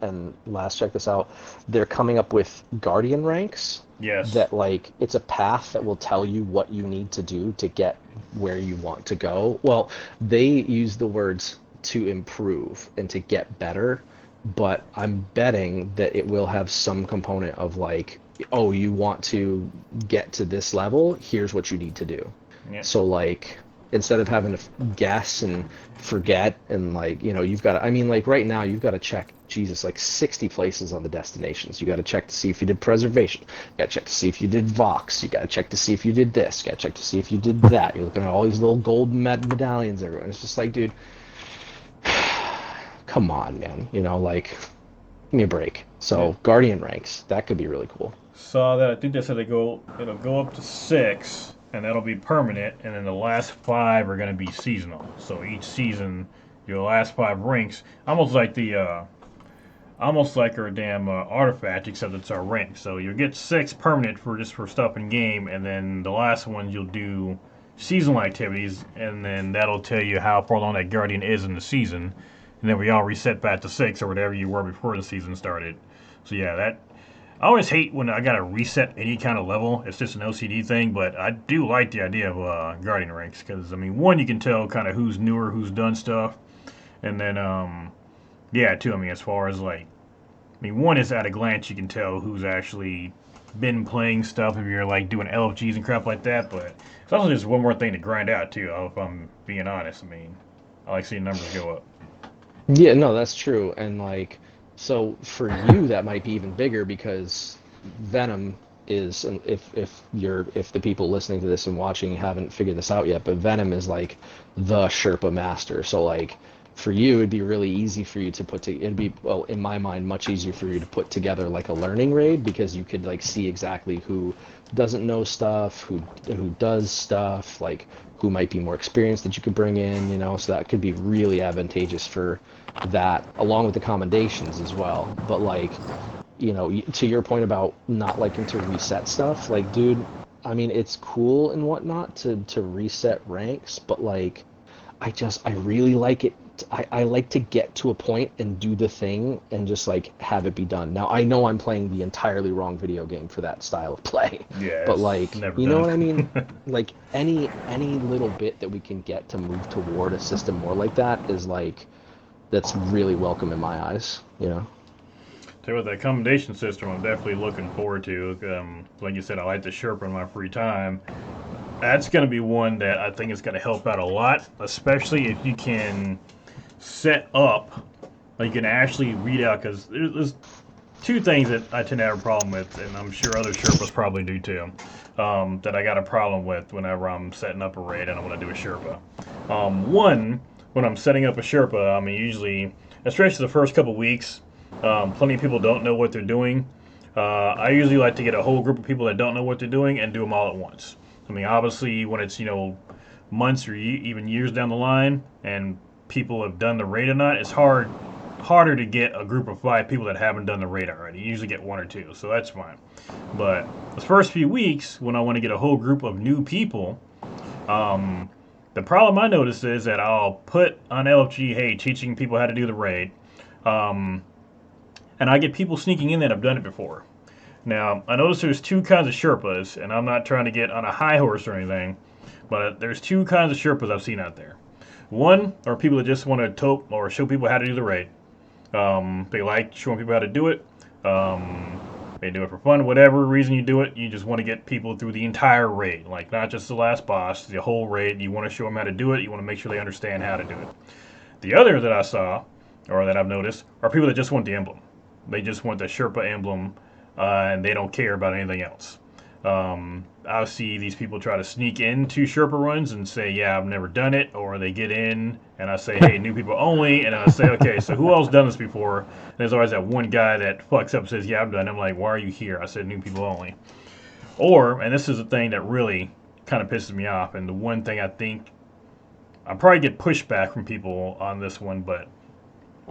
and last check this out, they're coming up with Guardian ranks Yes. that, like, it's a path that will tell you what you need to do to get where you want to go. Well, they use the words to improve and to get better, but I'm betting that it will have some component of, like, oh, you want to get to this level, here's what you need to do. Yeah. So like instead of having to guess and forget and like, you've got to, I mean like right now you've got to check Jesus like 60 places on the destinations. You got to check to see if you did preservation. You got to check to see if you did Vox. You got to check to see if you did this. You got to check to see if you did that. You're looking at all these little gold medallions everywhere. It's just like, dude, come on, man. Like give me a break. Yeah. So Guardian ranks, that could be really cool. Saw that. I think they said it'll go up to 6, and that'll be permanent, and then the last 5 are going to be seasonal. So each season, your last 5 ranks, almost like our damn artifact, except it's our rank. So you'll get 6 permanent for stuff in game, and then the last ones you'll do seasonal activities, and then that'll tell you how far along that guardian is in the season, and then we all reset back to 6 or whatever you were before the season started. So yeah, that I always hate when I gotta reset any kind of level. It's just an OCD thing, but I do like the idea of guardian ranks because I mean, one, you can tell kind of who's newer, who's done stuff, and then yeah, too. I mean, as far as like, I mean, one is at a glance you can tell who's actually been playing stuff if you're like doing LFGs and crap like that. But it's also just one more thing to grind out too. If I'm being honest, I mean, I like seeing numbers go up. Yeah, no, that's true. And like, so for you, that might be even bigger because Venom is, and if the people listening to this and watching haven't figured this out yet, but Venom is like the Sherpa master. So like for you, it'd be really easy for you to it'd be, well, in my mind, much easier for you to put together like a learning raid because you could like see exactly who doesn't know stuff, who does stuff, like who might be more experienced that you could bring in, so that could be really advantageous for that, along with the commendations as well. But like, to your point about not liking to reset stuff, like, dude, I mean, it's cool and whatnot to reset ranks, but like, I really like it. I like to get to a point and do the thing and just like have it be done. Now I know I'm playing the entirely wrong video game for that style of play, Yeah, but it's like, never you know what I done. mean? Like any little bit that we can get to move toward a system more like that is like that's really welcome in my eyes. So with that commendation system, I'm definitely looking forward to. Like you said, I like the Sherpa in my free time. That's going to be one that I think is going to help out a lot, especially if you can set up, like you can actually read out, because there's two things that I tend to have a problem with, and I'm sure other Sherpas probably do too, that I got a problem with whenever I'm setting up a raid and I want to do a Sherpa. One, when I'm setting up a Sherpa, I mean, usually, especially the first couple weeks, plenty of people don't know what they're doing. I usually like to get a whole group of people that don't know what they're doing and do them all at once. I mean, obviously, when it's, months or even years down the line and people have done the raid or not, it's harder to get a group of 5 people that haven't done the raid already. You usually get 1 or 2, so that's fine. But the first few weeks, when I want to get a whole group of new people, the problem I notice is that I'll put on LFG, hey, teaching people how to do the raid, and I get people sneaking in that have done it before. Now, I notice there's 2 kinds of Sherpas, and I'm not trying to get on a high horse or anything, but there's 2 kinds of Sherpas I've seen out there. One are people that just want to tope or show people how to do the raid. They like showing people how to do it. They do it for fun, whatever reason you do it. You just want to get people through the entire raid, like not just the last boss, the whole raid. You want to show them how to do it. You want to make sure they understand how to do it. The other that I saw, or that I've noticed, are people that just want the emblem. They just want the Sherpa emblem, and they don't care about anything else. I'll see these people try to sneak into Sherpa runs and say, yeah, I've never done it, or they get in and I say, hey, new people only, and I say, okay, so who else done this before? And there's always that one guy that fucks up and says, yeah, I've done it. I'm like, why are you here? I said, new people only. Or, and this is the thing that really kind of pisses me off, and the one thing I think I probably get pushback from people on this one, but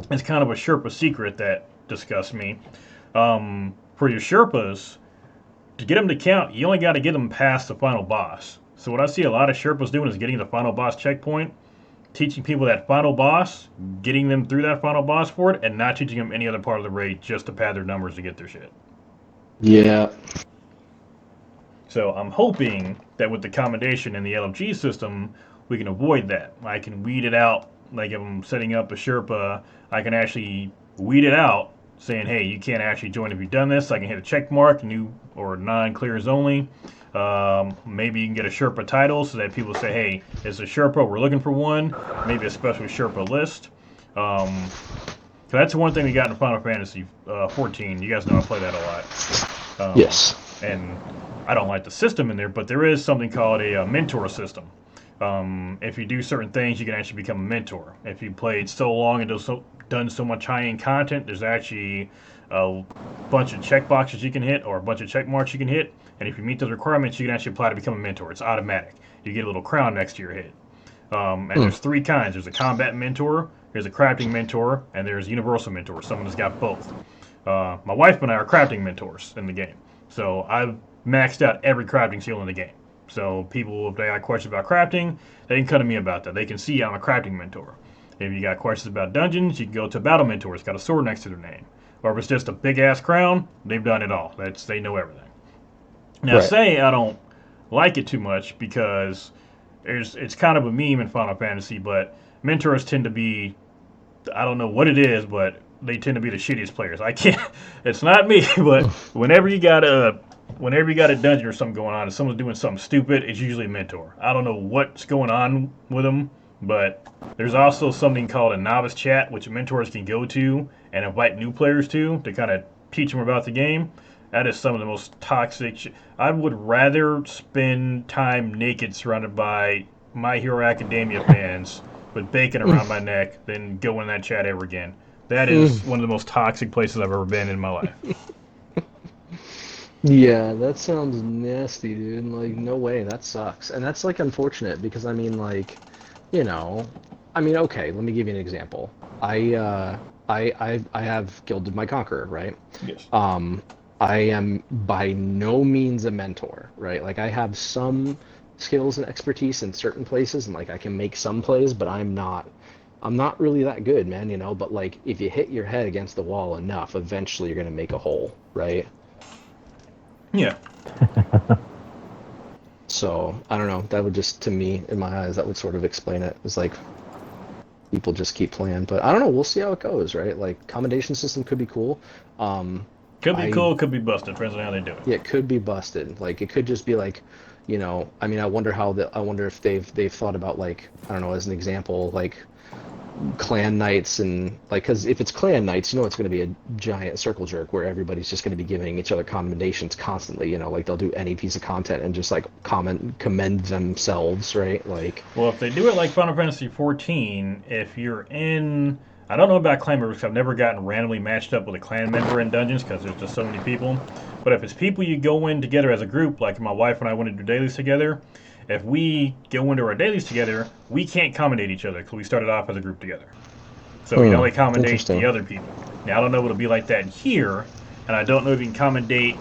it's kind of a Sherpa secret that disgusts me. For your Sherpas, to get them to count, you only got to get them past the final boss. So what I see a lot of Sherpas doing is getting the final boss checkpoint, teaching people that final boss, getting them through that final boss for it, and not teaching them any other part of the raid just to pad their numbers to get their shit. Yeah. So I'm hoping that with the commendation and the LFG system, we can avoid that. I can weed it out. Like if I'm setting up a Sherpa, I can actually weed it out, saying, hey, you can't actually join if you've done this. I can hit a check mark, new or non-clears only. Maybe you can get a Sherpa title so that people say, hey, it's a Sherpa, we're looking for one. Maybe a special Sherpa list. So that's one thing we got in Final Fantasy 14. You guys know I play that a lot. Yes. And I don't like the system in there, but there is something called a mentor system. If you do certain things, you can actually become a mentor. If you played so long and done so much high-end content, there's actually a bunch of checkboxes you can hit or a bunch of check marks you can hit. And if you meet those requirements, you can actually apply to become a mentor. It's automatic. You get a little crown next to your head. And there's three kinds. There's a combat mentor, there's a crafting mentor, and there's a universal mentor. Someone that's got both. My wife and I are crafting mentors in the game. So I've maxed out every crafting skill in the game. So people, if they got questions about crafting, they can come to me about that. They can see I'm a crafting mentor. If you got questions about dungeons, you can go to a battle mentor. It's got a sword next to their name. Or if it's just a big-ass crown, they've done it all. They know everything. Now, Right. say I don't like it too much because it's kind of a meme in Final Fantasy, but mentors tend to be, I don't know what it is, but they tend to be the shittiest players. I can't, it's not me, but whenever you got a dungeon or something going on and someone's doing something stupid, it's usually a mentor. I don't know what's going on with them, but there's also something called a novice chat, which mentors can go to and invite new players to kind of teach them about the game. That is some of the most toxic I would rather spend time naked surrounded by My Hero Academia fans with bacon around my neck than go in that chat ever again. That is one of the most toxic places I've ever been in my life. Yeah, that sounds nasty, dude. Like, no way, that sucks. And that's like unfortunate because I mean, like, okay, let me give you an example. I have Gilded My Conqueror, right? Yes. I am by no means a mentor, right? Like I have some skills and expertise in certain places and like I can make some plays, but I'm not really that good, man, but like if you hit your head against the wall enough, eventually you're gonna make a hole, right? Yeah. So I don't know, that would just, to me, in my eyes, that would sort of explain it. It's like people just keep playing, but I don't know, we'll see how it goes, right? Like commendation system could be cool. Could be cool, could be busted, depends on how they do it. Yeah, it could be busted. Like it could just be like, I wonder I wonder if they've thought about, like, I don't know, as an example, like clan nights and like, because if it's clan nights, it's going to be a giant circle jerk where everybody's just going to be giving each other commendations constantly. Like they'll do any piece of content and just like commend themselves, right? Like, well, if they do it like Final Fantasy 14, if you're in, I don't know about clan members because I've never gotten randomly matched up with a clan member in dungeons because there's just so many people. But if it's people you go in together as a group, like my wife and I went to do dailies together, if we go into our dailies together, we can't commendate each other because we started off as a group together. So we can only commendate the other people. Now, I don't know if it'll be like that here, and I don't know if you can commendate,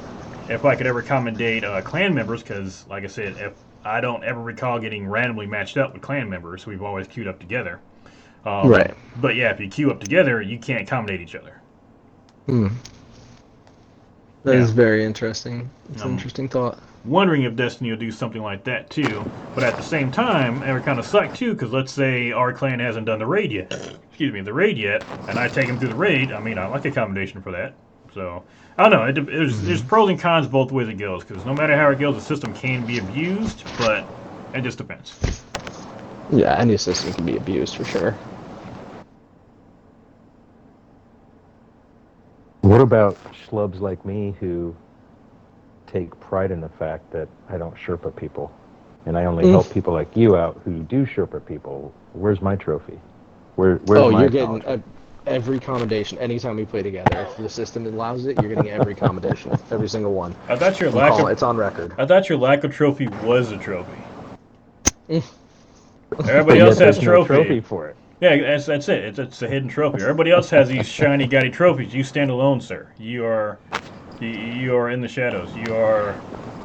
if I could ever commendate clan members, because, like I said, if I don't ever recall getting randomly matched up with clan members, we've always queued up together. right. But yeah, if you queue up together, you can't commendate each other. That is very interesting. It's an interesting thought. Wondering if Destiny will do something like that too, but at the same time, it would kind of suck too, because let's say our clan hasn't done the raid yet, and I take them through the raid. I mean, I like accommodation for that. So I don't know. There's pros and cons both ways it goes, because no matter how it goes, the system can be abused, but it just depends. Yeah, any system can be abused for sure. What about schlubs like me who take pride in the fact that I don't Sherpa people, and I only help people like you out who do Sherpa people? Where's my trophy? Where's my You're getting acknowledgement? every commendation anytime we play together. If the system allows it, you're getting every commendation, every single one. I thought your I'm lack calling of it's on record. I thought your lack of trophy was a trophy. But Everybody else yet has there's no trophy. trophy for it. Yeah, that's it. It's a hidden trophy. Everybody else has these shiny, gaudy trophies. You stand alone, sir. You are in the shadows. You are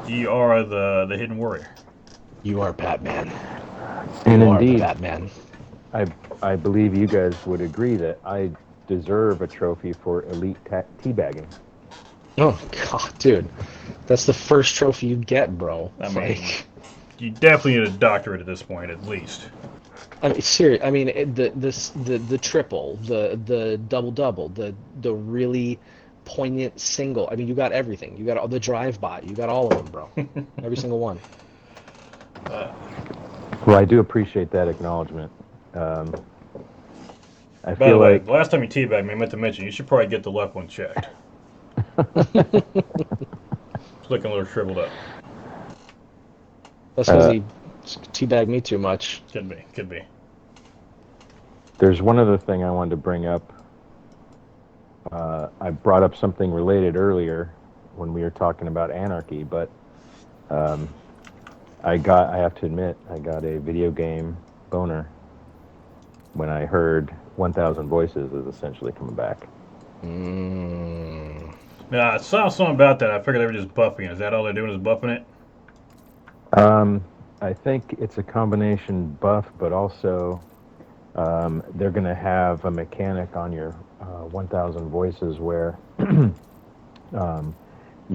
the hidden warrior. You are Batman. And You are the indeed, Batman. I believe you guys would agree that I deserve a trophy for elite teabagging. Oh God, dude, that's the first trophy you get, bro. I It's mean, like, you definitely need a doctorate at this point, at least. I mean, serious. I mean, the triple, the double, the really poignant single. I mean, you got everything. You got all the drive by. You got all of them, bro. Every single one. Well, I do appreciate that acknowledgement. Um, I By the feel way, like the last time you teabagged me, I meant to mention you should probably get the left one checked. It's looking a little shriveled up. That's because he teabagged me too much. Could be, could be. there's one other thing I wanted to bring up. I brought up something related earlier when we were talking about anarchy, but I have to admit, I got a video game boner when I heard 1,000 Voices is essentially coming back. Now, I saw something about that. I figured they were just buffing it. Is that all they're doing is buffing it? I think it's a combination buff, but also they're going to have a mechanic on your 1,000 Voices where you're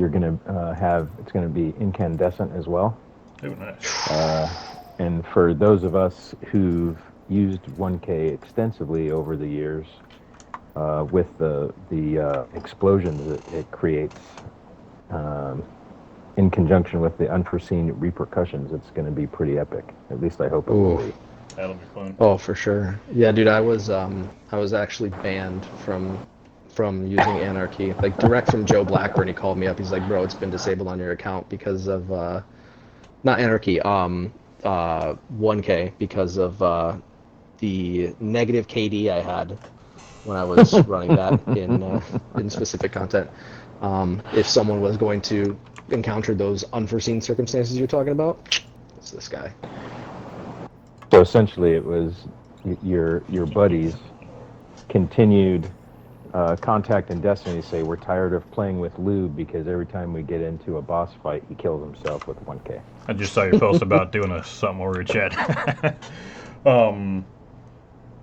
going to have, it's going to be incandescent as well. Oh, nice. And for those of us who've used 1K extensively over the years, with the explosions that it creates, in conjunction with the unforeseen repercussions, it's going to be pretty epic. At least I hope it will be. That'll be fun. Oh, for sure. Yeah, dude, I was actually banned from using Anarchy. Like direct from Joe Blackburn, he called me up. He's like, "Bro, it's been disabled on your account because of not Anarchy, 1K because of the negative KD I had when I was running that in specific content. If someone was going to encounter those unforeseen circumstances you're talking about, it's this guy." So essentially, it was your buddies continued contact in Destiny say we're tired of playing with Lube because every time we get into a boss fight, he kills himself with 1K. I just saw your post about doing something over your chat.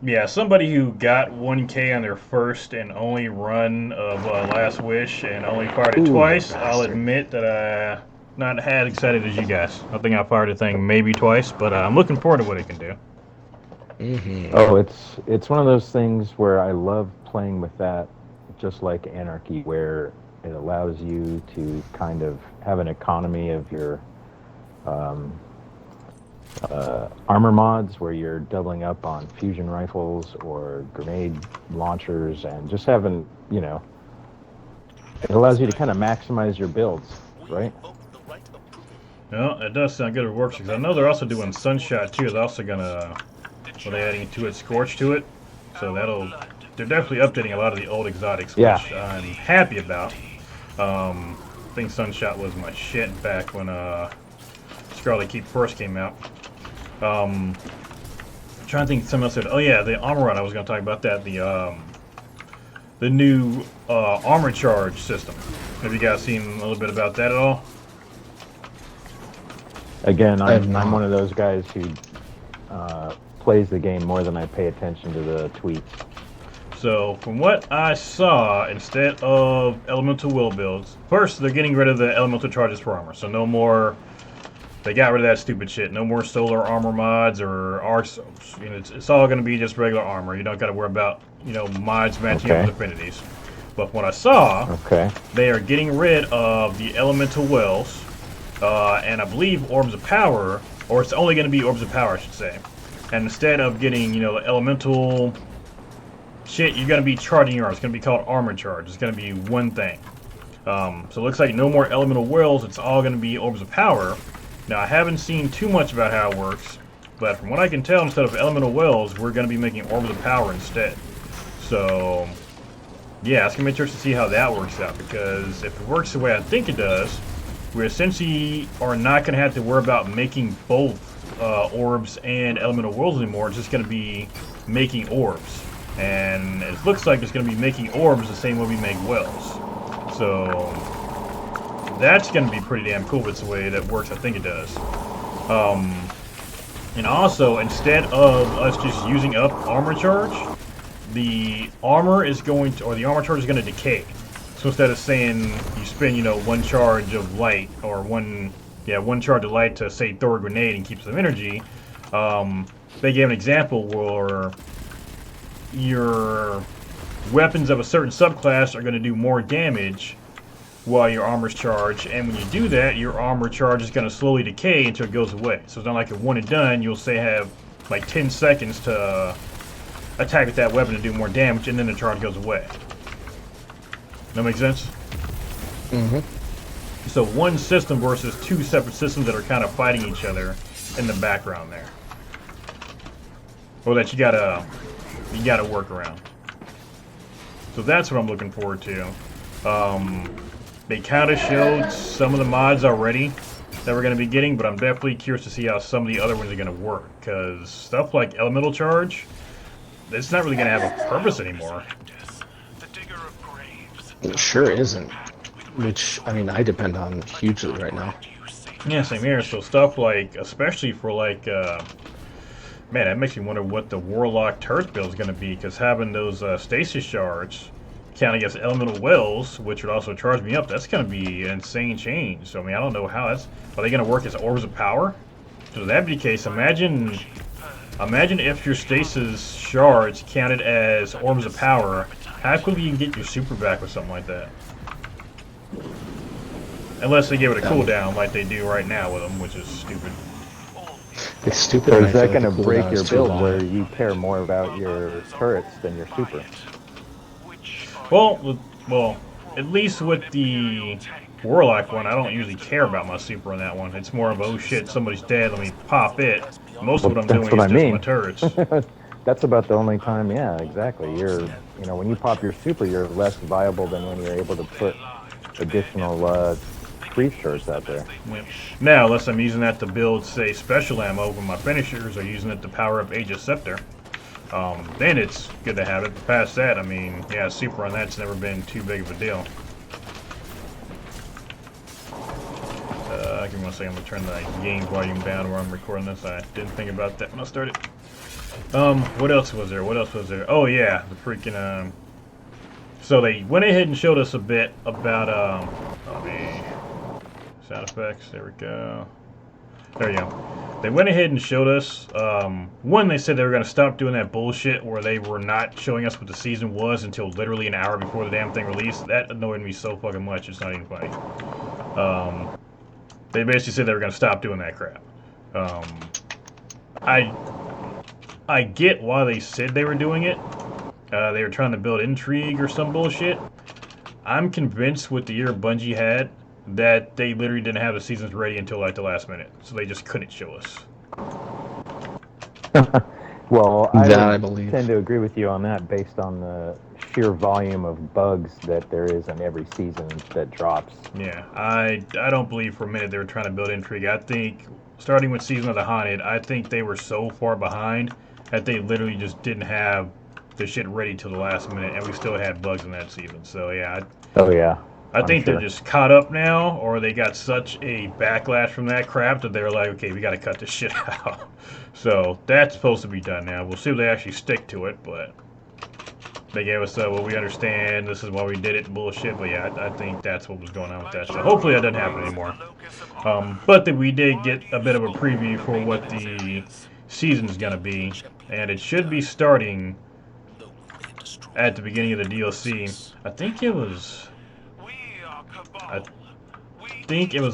Yeah, somebody who got 1K on their first and only run of Last Wish and only fired it twice, I'll admit that I not as excited as you guys. I think I fired a thing maybe twice, but I'm looking forward to what it can do. Oh, it's one of those things where I love playing with that, just like Anarchy, where it allows you to kind of have an economy of your armor mods, where you're doubling up on fusion rifles or grenade launchers, and just having, it allows you to kind of maximize your builds, right? Well, it does sound good if it works, because I know they're also doing Sunshot too. They're also gonna, they're adding to it Scorch to it, so they're definitely updating a lot of the old exotics, which I'm happy about. I think Sunshot was my shit back when Scarlet Keep first came out. I'm trying to think. Someone else said, "Oh yeah, the armor run." I was going to talk about that. The new armor charge system. Have you guys seen a little bit about that at all? Again, I'm one of those guys who plays the game more than I pay attention to the tweets. So, from what I saw, instead of elemental will builds, first they're getting rid of the elemental charges for armor. So no more. They got rid of that stupid shit. No more solar armor mods or arsenals. It's all going to be just regular armor. You don't got to worry about mods matching up with affinities. But from what I saw, they are getting rid of the elemental wells, and I believe orbs of power, or it's only going to be orbs of power, I should say. And instead of getting elemental shit, you're gonna be charging your armor. It's gonna be called armor charge. It's gonna be one thing. So it looks like no more elemental wells. It's all gonna be orbs of power. Now I haven't seen too much about how it works, but from what I can tell, instead of elemental wells, we're gonna be making orbs of power instead. So yeah, it's gonna be interesting to see how that works out, because if it works the way I think it does, we essentially are not gonna have to worry about making both orbs and elemental worlds anymore. It's just gonna be making orbs. And it looks like it's going to be making orbs the same way we make wells. So that's going to be pretty damn cool if it's the way that works. I think it does. And also, instead of us just using up armor charge, the armor is going to, or the armor charge is going to decay. So instead of saying you spend, you know, one charge of light, or one charge of light to, say, throw a grenade and keep some energy, they gave an example where your weapons of a certain subclass are going to do more damage while your armor's charged, and when you do that, your armor charge is going to slowly decay until it goes away. So it's not like a one and done. You'll say have like 10 seconds to attack with that weapon and do more damage, and then the charge goes away. That make sense? Mm-hmm. So one system versus two separate systems that are kind of fighting each other in the background there, or that you gotta work around. So that's what I'm looking forward to. They kind of showed some of the mods already that we're going to be getting, but I'm definitely curious to see how some of the other ones are going to work, because stuff like elemental charge, it's not really going to have a purpose anymore. It sure isn't. Which, I mean, I depend on hugely right now. Yeah, same here. So stuff like, especially for like, man, that makes me wonder what the Warlock turret build is going to be, because having those stasis shards count against elemental wells, which would also charge me up, that's going to be an insane change. So, I mean, I don't know how that's... Are they going to work as orbs of power? So, if that be the case, imagine if your stasis shards counted as orbs of power, how quickly you can get your super back with something like that? Unless they give it a cooldown like they do right now with them, which is stupid. It's stupid. So is that going to break your build where you care more about your turrets than your super? Well, at least with the Warlock one, I don't usually care about my super on that one. It's more of, oh shit, somebody's dead, let me pop it. Most of what I'm doing is just my turrets. That's about the only time, yeah, exactly. You know, when you pop your super, you're less viable than when you're able to put additional freeze turrets out there. Yep. Now, unless I'm using that to build, say, special ammo over my finishers, or using it to power up Aegis Scepter, then it's good to have it. But past that, I mean, yeah, super on that's never been too big of a deal. Give me 1 second, I'm going to turn the game volume down where I'm recording this. I didn't think about that when I started. What else was there? Oh yeah, the freaking, so they went ahead and showed us a bit about, sound effects, there we go. There you go. They went ahead and showed us, one, they said they were going to stop doing that bullshit where they were not showing us what the season was until literally an hour before the damn thing released. That annoyed me so fucking much, it's not even funny. They basically said they were going to stop doing that crap. I get why they said they were doing it. They were trying to build intrigue or some bullshit. I'm convinced with the year Bungie had that they literally didn't have the seasons ready until like the last minute, so they just couldn't show us. Well, I believe. Tend to agree with you on that based on the sheer volume of bugs that there is in every season that drops. Yeah, I don't believe for a minute they were trying to build intrigue. I think, starting with Season of the Haunted, I think they were so far behind that they literally just didn't have the shit ready till the last minute, and we still had bugs in that season. So yeah. I think they're just caught up now, or they got such a backlash from that crap that they're like, okay, we got to cut this shit out. So that's supposed to be done now. We'll see if they actually stick to it, but they gave us, well, we understand, this is why we did it, bullshit. But yeah, I think that's what was going on with that. So hopefully that doesn't happen anymore. But then we did get a bit of a preview for what the season's going to be, and it should be starting at the beginning of the DLC. I think it was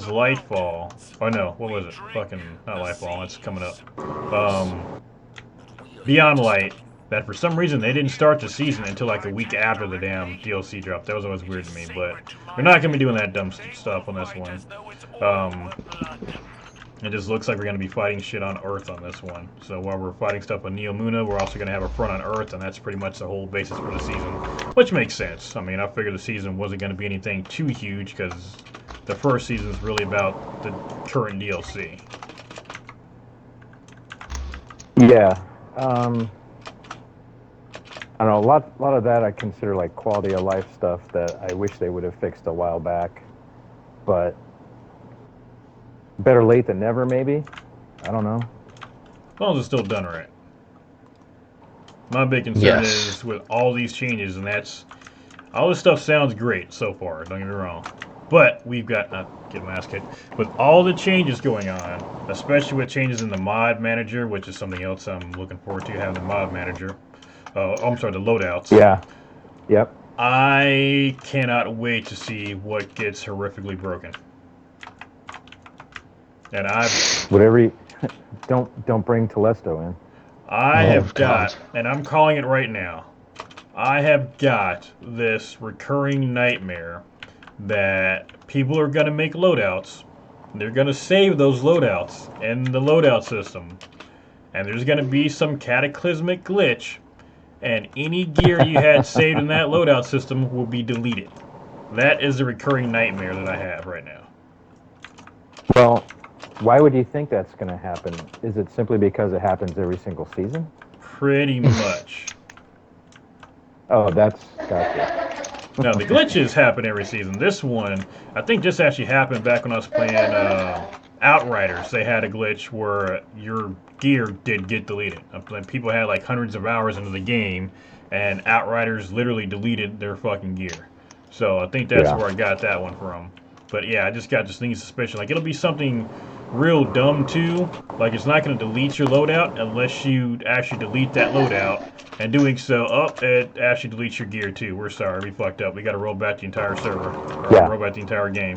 Lightfall. Oh no, what was it? Fucking, not Lightfall, it's coming up. Beyond Light that for some reason they didn't start the season until like a week after the damn DLC dropped. That was always weird to me, but we're not going to be doing that dumb stuff on this one. It just looks like we're going to be fighting shit on Earth on this one. So while we're fighting stuff on Neomuna, we're also going to have a front on Earth, and that's pretty much the whole basis for the season, which makes sense. I mean, I figured the season wasn't going to be anything too huge because the first season is really about the current DLC. Yeah. I don't know, a lot of that I consider like quality of life stuff that I wish they would have fixed a while back. But better late than never, maybe? I don't know. As long as it's still done right. My big concern is with all these changes, and that's... all this stuff sounds great so far, don't get me wrong. But we've got... not get my ass kicked. With all the changes going on, especially with changes in the mod manager, which is something else I'm looking forward to, having the mod manager. I'm sorry, the loadouts. Yeah. Yep. I cannot wait to see what gets horrifically broken. And whatever you, don't bring Telesto in. I have got, and I'm calling it right now, I have got this recurring nightmare that people are going to make loadouts. They're going to save those loadouts in the loadout system. And there's going to be some cataclysmic glitch, and any gear you had saved in that loadout system will be deleted. That is the recurring nightmare that I have right now. Well, why would you think that's going to happen? Is it simply because it happens every single season? Pretty much. Oh, that's gotcha. No, the glitches happen every season. This one, I think this actually happened back when I was playing Outriders. They had a glitch where your gear did get deleted. People had like hundreds of hours into the game, and Outriders literally deleted their fucking gear. So I think that's where I got that one from. But yeah, I just got this thing suspicion. Like, it'll be something real dumb too. Like, it's not going to delete your loadout unless you actually delete that loadout. And doing so, it actually deletes your gear too. We're sorry, we fucked up. We got to roll back the entire server. Or roll back the entire game.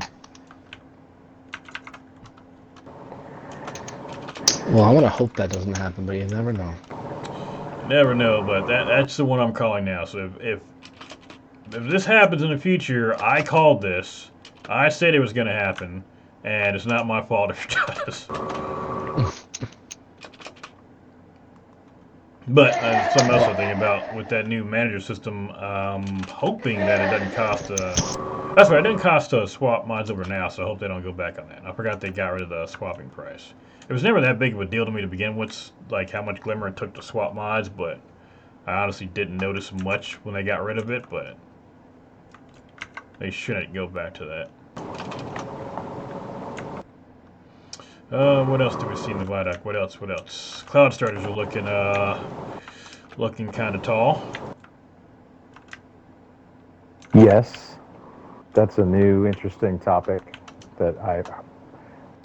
Well, I want to hope that doesn't happen, but you never know. Never know, but that's the one I'm calling now. So if this happens in the future, I called this. I said it was going to happen, and it's not my fault if it does. But something else I think about with that new manager system, hoping that it doesn't cost... that's right, it didn't cost to swap mods over now, so I hope they don't go back on that. I forgot they got rid of the swapping price. It was never that big of a deal to me to begin with, like how much glimmer it took to swap mods, but I honestly didn't notice much when they got rid of it, but they shouldn't go back to that. What else do we see in the Vidoc? What else? Cloud starters are looking kind of tall. Yes, that's a new interesting topic that I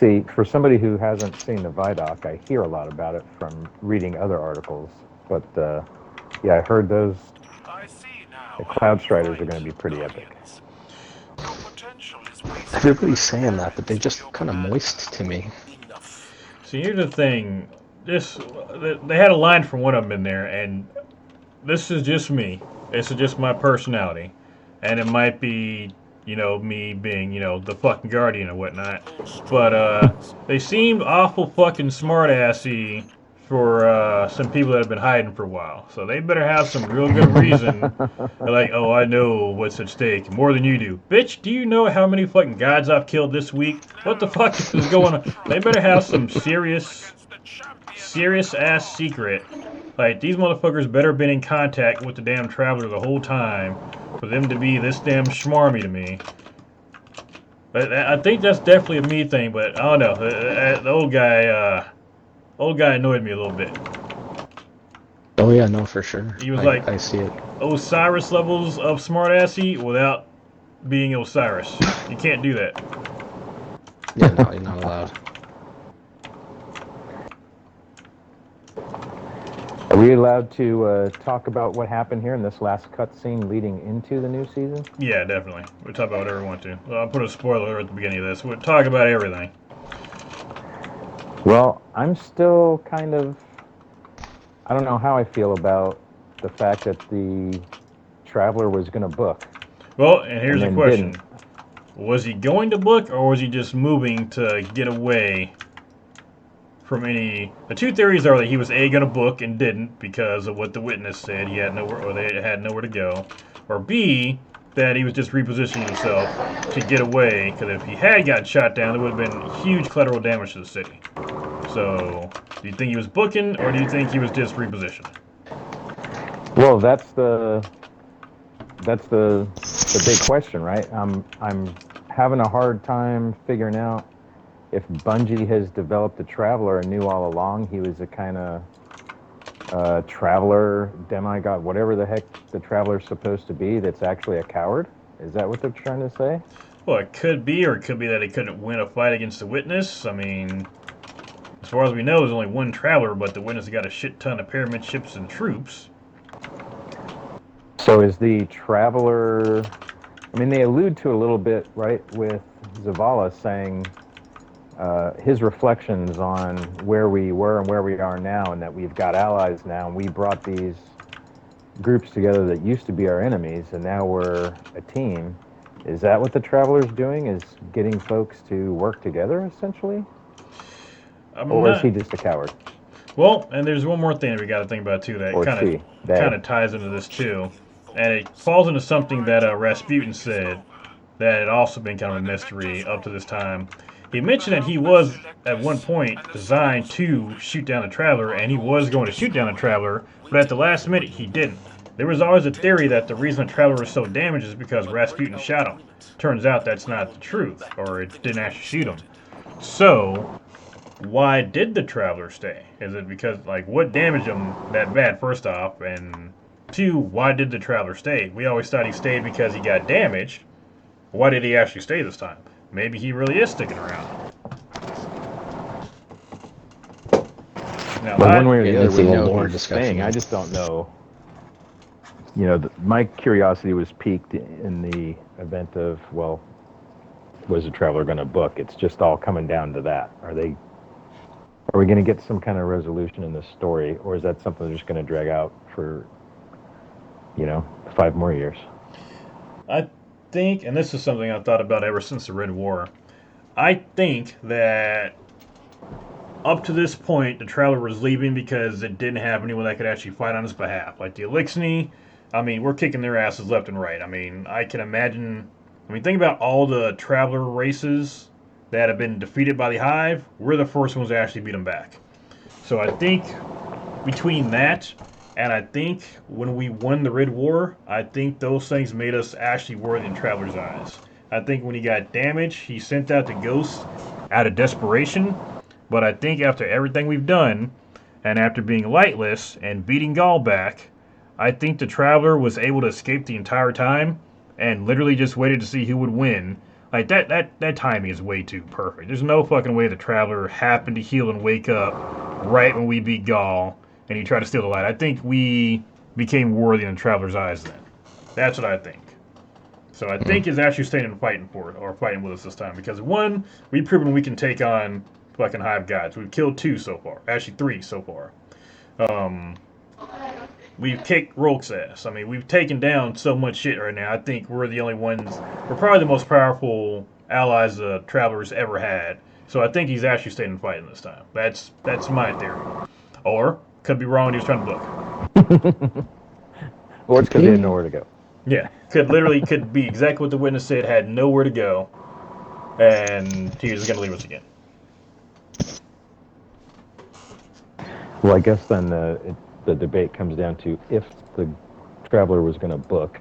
see. For somebody who hasn't seen the Vidoc, I hear a lot about it from reading other articles. But yeah, I heard the Cloud Striders are going to be pretty epic. Everybody's saying that, but they're just kind of moist to me. See, here's the thing. They had a line from one of them in there, and this is just me. This is just my personality. And it might be, me being, the fucking guardian or whatnot. But they seemed awful fucking smart-assy for some people that have been hiding for a while. So they better have some real good reason. They're like, oh, I know what's at stake. More than you do. Bitch, do you know how many fucking gods I've killed this week? What the fuck is going on? They better have some serious-ass secret. Like, these motherfuckers better have been in contact with the damn Traveler the whole time for them to be this damn schmarmy to me. But I think that's definitely a me thing, but I don't know. The old guy annoyed me a little bit. Oh yeah, no, for sure. He was I see it. Osiris levels of smartassy without being Osiris. You can't do that. Yeah, no, you're not allowed. Are we allowed to talk about what happened here in this last cutscene leading into the new season? Yeah, definitely. We'll talk about whatever we want to. I'll put a spoiler at the beginning of this. We'll talk about everything. Well, I'm still kind of... I don't know how I feel about the fact that the traveler was going to book. Well, and here's the then question. didn't. Was he going to book, or was he just moving to get away from any... The two theories are that he was A, going to book and didn't because of what the witness said. He had nowhere, or they had nowhere to go. Or B, that he was just repositioning himself to get away, because if he had got shot down, there would have been huge collateral damage to the city. So, do you think he was booking, or do you think he was just repositioning? Well, that's the big question, right? I'm having a hard time figuring out if Bungie has developed a traveler and knew all along he was a kind of traveler, demigod, whatever the heck the traveler's supposed to be, that's actually a coward. Is that what they're trying to say? Well, it could be, or it could be that he couldn't win a fight against the witness. I mean, as far as we know, there's only one traveler, but the witness got a shit ton of pyramid ships and troops. So is the traveler... I mean, they allude to a little bit, right, with Zavala saying his reflections on where we were and where we are now, and that we've got allies now, and we brought these groups together that used to be our enemies, and now we're a team. Is that what the traveler's doing, is getting folks to work together, essentially? Or is he just a coward? Well, and there's one more thing that we got to think about, too, that kind of ties into this, too. And it falls into something that Rasputin said that had also been kind of a mystery up to this time. He mentioned that he was, at one point, designed to shoot down a traveler, and he was going to shoot down a traveler, but at the last minute, he didn't. There was always a theory that the reason the traveler was so damaged is because Rasputin shot him. Turns out that's not the truth, or it didn't actually shoot him. So, why did the traveler stay? Is it because, like, what damaged him that bad, first off, and two, why did the traveler stay? We always thought he stayed because he got damaged. Why did he actually stay this time? Maybe he really is sticking around. Now, but one way or the other, we know lore he's staying. I just don't know. You know, my curiosity was piqued in the event of, well, was the traveler going to book? It's just all coming down to that. Are we going to get some kind of resolution in this story, or is that something they're just going to drag out for, 5 more years? I think, and this is something I've thought about ever since the Red War, I think that up to this point, the Traveler was leaving because it didn't have anyone that could actually fight on his behalf. Like the Elixni, I mean, we're kicking their asses left and right. I mean, I can imagine, think about all the Traveler races that have been defeated by the Hive. We're the first ones to actually beat them back. So I think between that, and I think when we won the Red War, I think those things made us actually worthy in Traveler's eyes. I think when he got damaged, he sent out the Ghost out of desperation. But I think after everything we've done, and after being lightless and beating Gaul back, I think the Traveler was able to escape the entire time and literally just waited to see who would win. Like, that timing is way too perfect. There's no fucking way the Traveler happened to heal and wake up right when we beat Gaul and he tried to steal the light. I think we became worthy in the Traveler's eyes then. That's what I think. So I think he's actually staying and fighting for it, or fighting with us this time. Because one, we've proven we can take on fucking Hive Gods. We've killed 2 so far. Actually 3 so far. We've kicked Rolk's ass. I mean, we've taken down so much shit right now. I think we're the only ones. We're probably the most powerful allies the Traveler's ever had. So I think he's actually staying and fighting this time. That's my theory. Or could be wrong. He was trying to book. Or it's because he had nowhere to go. Yeah, could be exactly what the witness said. Had nowhere to go, and he was going to leave us again. Well, I guess then the debate comes down to if the Traveler was going to book,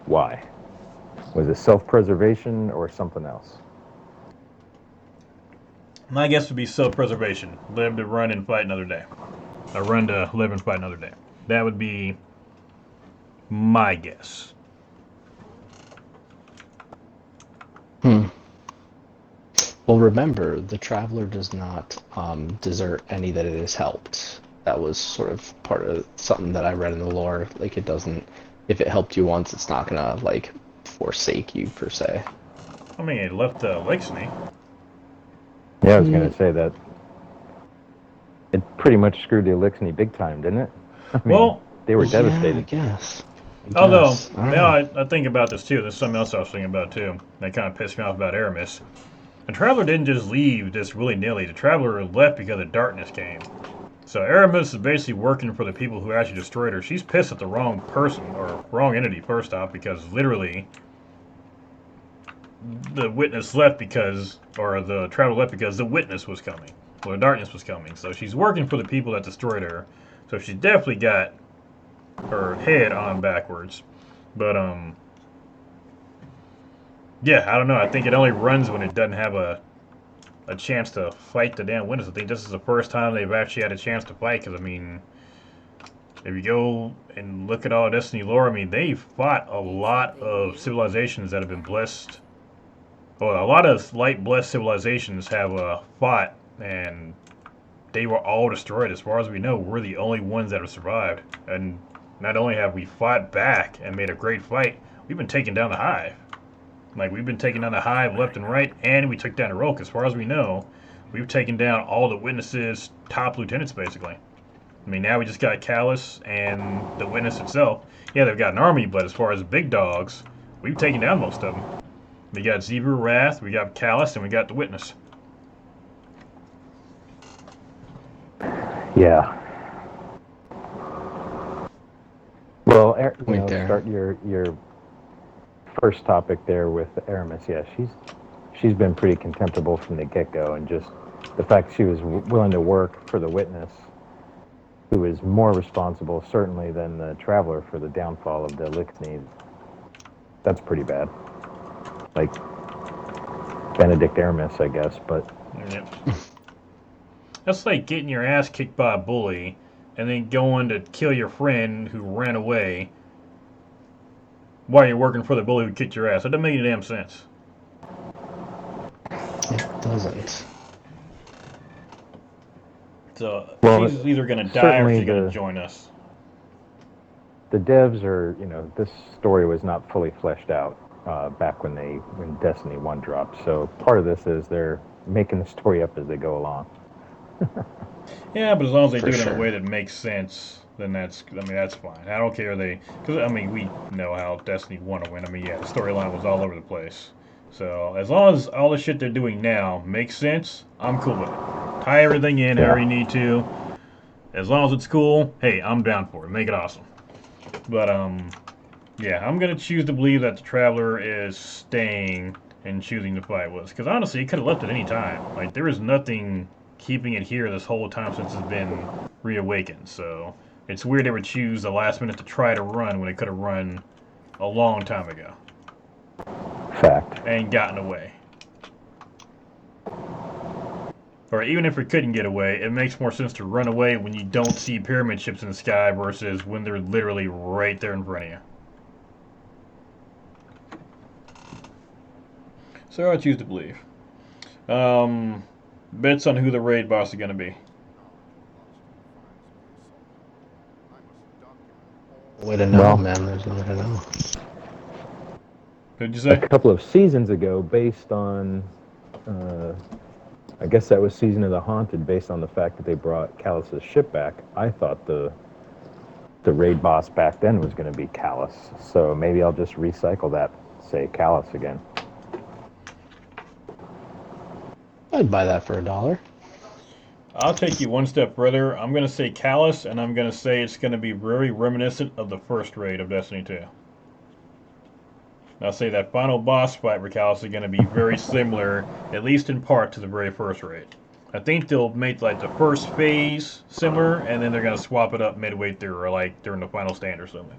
why? Was it self-preservation or something else? My guess would be self-preservation. Live to run and fight another day. Or run to live and fight another day. That would be my guess. Well, remember, the Traveler does not desert any that it has helped. That was sort of part of something that I read in the lore. Like, it doesn't... If it helped you once, it's not gonna, like, forsake you, per se. I mean, it left Lixney. Yeah, I was going to say that. It pretty much screwed the Elixni big time, didn't it? Well, they were Yeah, I devastated. guess. Although, I don't now know. I think about this too. There's something else I was thinking about too. That kind of pissed me off about Aramis. The Traveler didn't just leave just willy-nilly. The Traveler left because the darkness came. So Aramis is basically working for the people who actually destroyed her. She's pissed at the wrong person, or wrong entity first off, because literally the witness left because, or the Traveler left because the witness was coming. Or the darkness was coming. So she's working for the people that destroyed her. So she definitely got her head on backwards. But, yeah, I don't know. I think it only runs when it doesn't have a chance to fight the damn witness. I think this is the first time they've actually had a chance to fight. Because, I mean, if you go and look at all Destiny lore, I mean, they've fought a lot of civilizations that have been blessed. Well, a lot of light blessed civilizations have fought, and they were all destroyed. As far as we know, we're the only ones that have survived. And not only have we fought back and made a great fight, we've been taking down the Hive. Like, we've been taking down the Hive left and right, and we took down the Rogue. As far as we know, we've taken down all the Witnesses' top lieutenants, basically. I mean, now we just got Callus and the Witness itself. Yeah, they've got an army, but as far as big dogs, we've taken down most of them. We got Zebra, Wrath, we got Callus, and we got the Witness. Yeah. Well, Point there. start your first topic there with Aramis. Yeah, she's been pretty contemptible from the get-go, and just the fact she was willing to work for the Witness, who is more responsible certainly than the Traveler for the downfall of the Elixir. That's pretty bad. Like Benedict Aramis, I guess, but Yep. That's like getting your ass kicked by a bully and then going to kill your friend who ran away while you're working for the bully who kicked your ass. That doesn't make any damn sense. It doesn't. So well, she's either going to die or certainly she's going to join us. the devs are, this story was not fully fleshed out back when Destiny 1 dropped. So part of this is they're making the story up as they go along. Yeah, but as long as they For do it in sure. a way that makes sense, then that's fine. I don't care because I mean we know how Destiny 1 to win. I mean, yeah, the storyline was all over the place. So as long as all the shit they're doing now makes sense, I'm cool with it. Tie everything in however you Yeah. need to. As long as it's cool, hey, I'm down for it. Make it awesome. But yeah, I'm gonna choose to believe that the Traveler is staying and choosing to fight with us. Because honestly, it could have left at any time. Like there is nothing keeping it here this whole time since it's been reawakened. So it's weird they would choose the last minute to try to run when it could have run a long time ago Fact. and gotten away. Or even if it couldn't get away, it makes more sense to run away when you don't see pyramid ships in the sky versus when they're literally right there in front of you. So I choose to believe. Bets on who the raid boss is going to be. Way to know, Well, man. There's no way to know. Who'd you a say? couple of seasons ago, based on, I guess that was Season of the Haunted, based on the fact that they brought Callus's ship back, I thought the raid boss back then was going to be Callus. So maybe I'll just recycle that, say Callus again. I'd buy that for $1. I'll take you one step further. I'm going to say Callus, and I'm going to say it's going to be very reminiscent of the first raid of Destiny 2. I'll say that final boss fight for Callus is going to be very similar, at least in part, to the very first raid. I think they'll make like the first phase similar, and then they're going to swap it up midway through, or like during the final stand or something.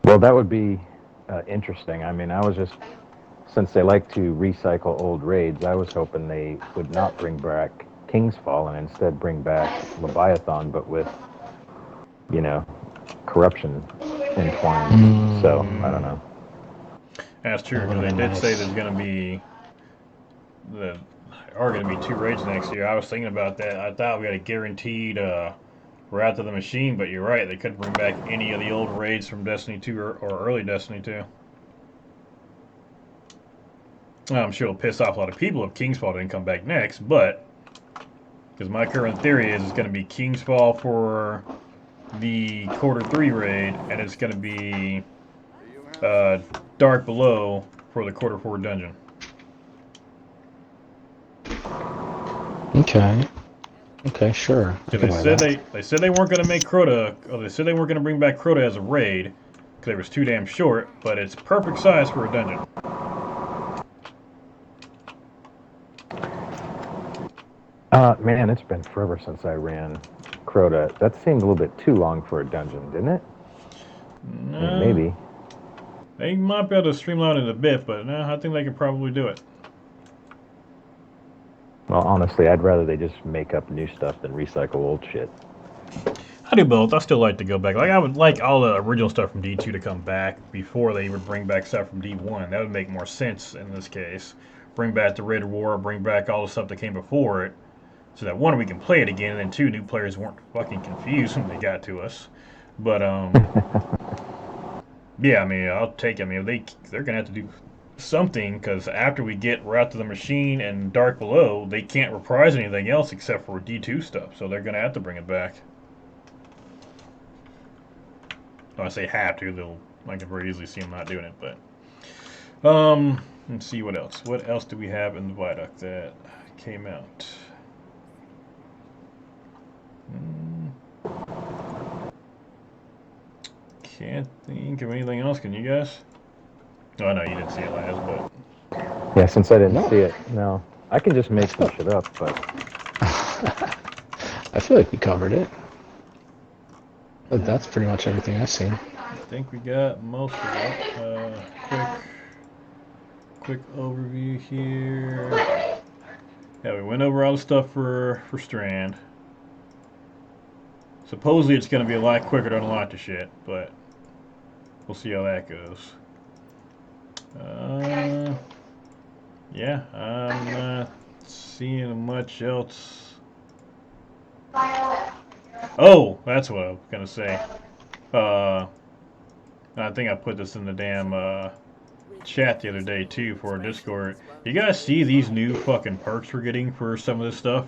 Well, that would be interesting. I mean, since they like to recycle old raids, I was hoping they would not bring back Kingsfall and instead bring back Leviathan, but with, corruption entwined. So, I don't know. That's true, That would because have they been did say nice. there's going to be there are going to be 2 raids next year. I was thinking about that. I thought we had a guaranteed Wrath of the Machine, but you're right. They could bring back any of the old raids from Destiny 2 or early Destiny 2. Well, I'm sure it'll piss off a lot of people if Kingsfall didn't come back next, but Because my current theory is it's going to be King's Fall for the quarter 3 raid, and it's going to be Dark Below for the quarter 4 dungeon. Okay. Okay, sure. So they said they weren't going to make Crota. Oh, they said they weren't going to bring back Crota as a raid because it was too damn short. But it's perfect size for a dungeon. Man, it's been forever since I ran Crota. That seemed a little bit too long for a dungeon, didn't it? No, I mean, maybe. They might be able to streamline it a bit, but no, I think they could probably do it. Well, honestly, I'd rather they just make up new stuff than recycle old shit. I do both. I still like to go back. Like I would like all the original stuff from D2 to come back before they would bring back stuff from D1. That would make more sense in this case. Bring back the Raider War, bring back all the stuff that came before it, so that one, we can play it again, and then two, new players weren't fucking confused when they got to us. But yeah, I mean, I'll take it. I mean, they're gonna have to do something, because after we get Route to the Machine and Dark Below, they can't reprise anything else except for D2 stuff. So they're gonna have to bring it back. When I say have to, I can very easily see them not doing it. But let's see what else. What else do we have in the Vidoc that came out? Can't think of anything else. Can you guys? Oh no, you didn't see it last, but yeah, since I didn't see it, no, I can just make some shit up, but I feel like we covered it. But that's pretty much everything I've seen. I think we got most of it. Quick overview here. Yeah, we went over all the stuff for Strand. Supposedly it's going to be a lot quicker to unlock the shit, but we'll see how that goes. Yeah, I'm not seeing much else. Oh, that's what I was going to say. I think I put this in the damn chat the other day too for our Discord. You guys see these new fucking perks we're getting for some of this stuff?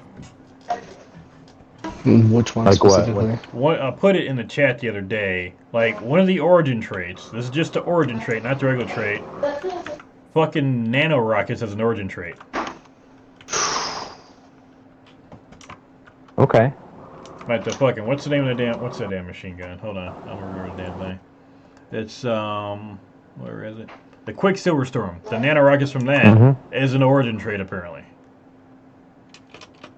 Which one Like specifically? what? I put it in the chat the other day. Like, one of the origin traits. This is just the origin trait, not the regular trait. Fucking nano rockets as an origin trait. Okay. Like the fucking, what's the name of the damn, what's that damn machine gun? Hold on, I don't remember the damn thing. It's, where is it? The Quicksilver Storm. The nano rockets from that is an origin trait, apparently.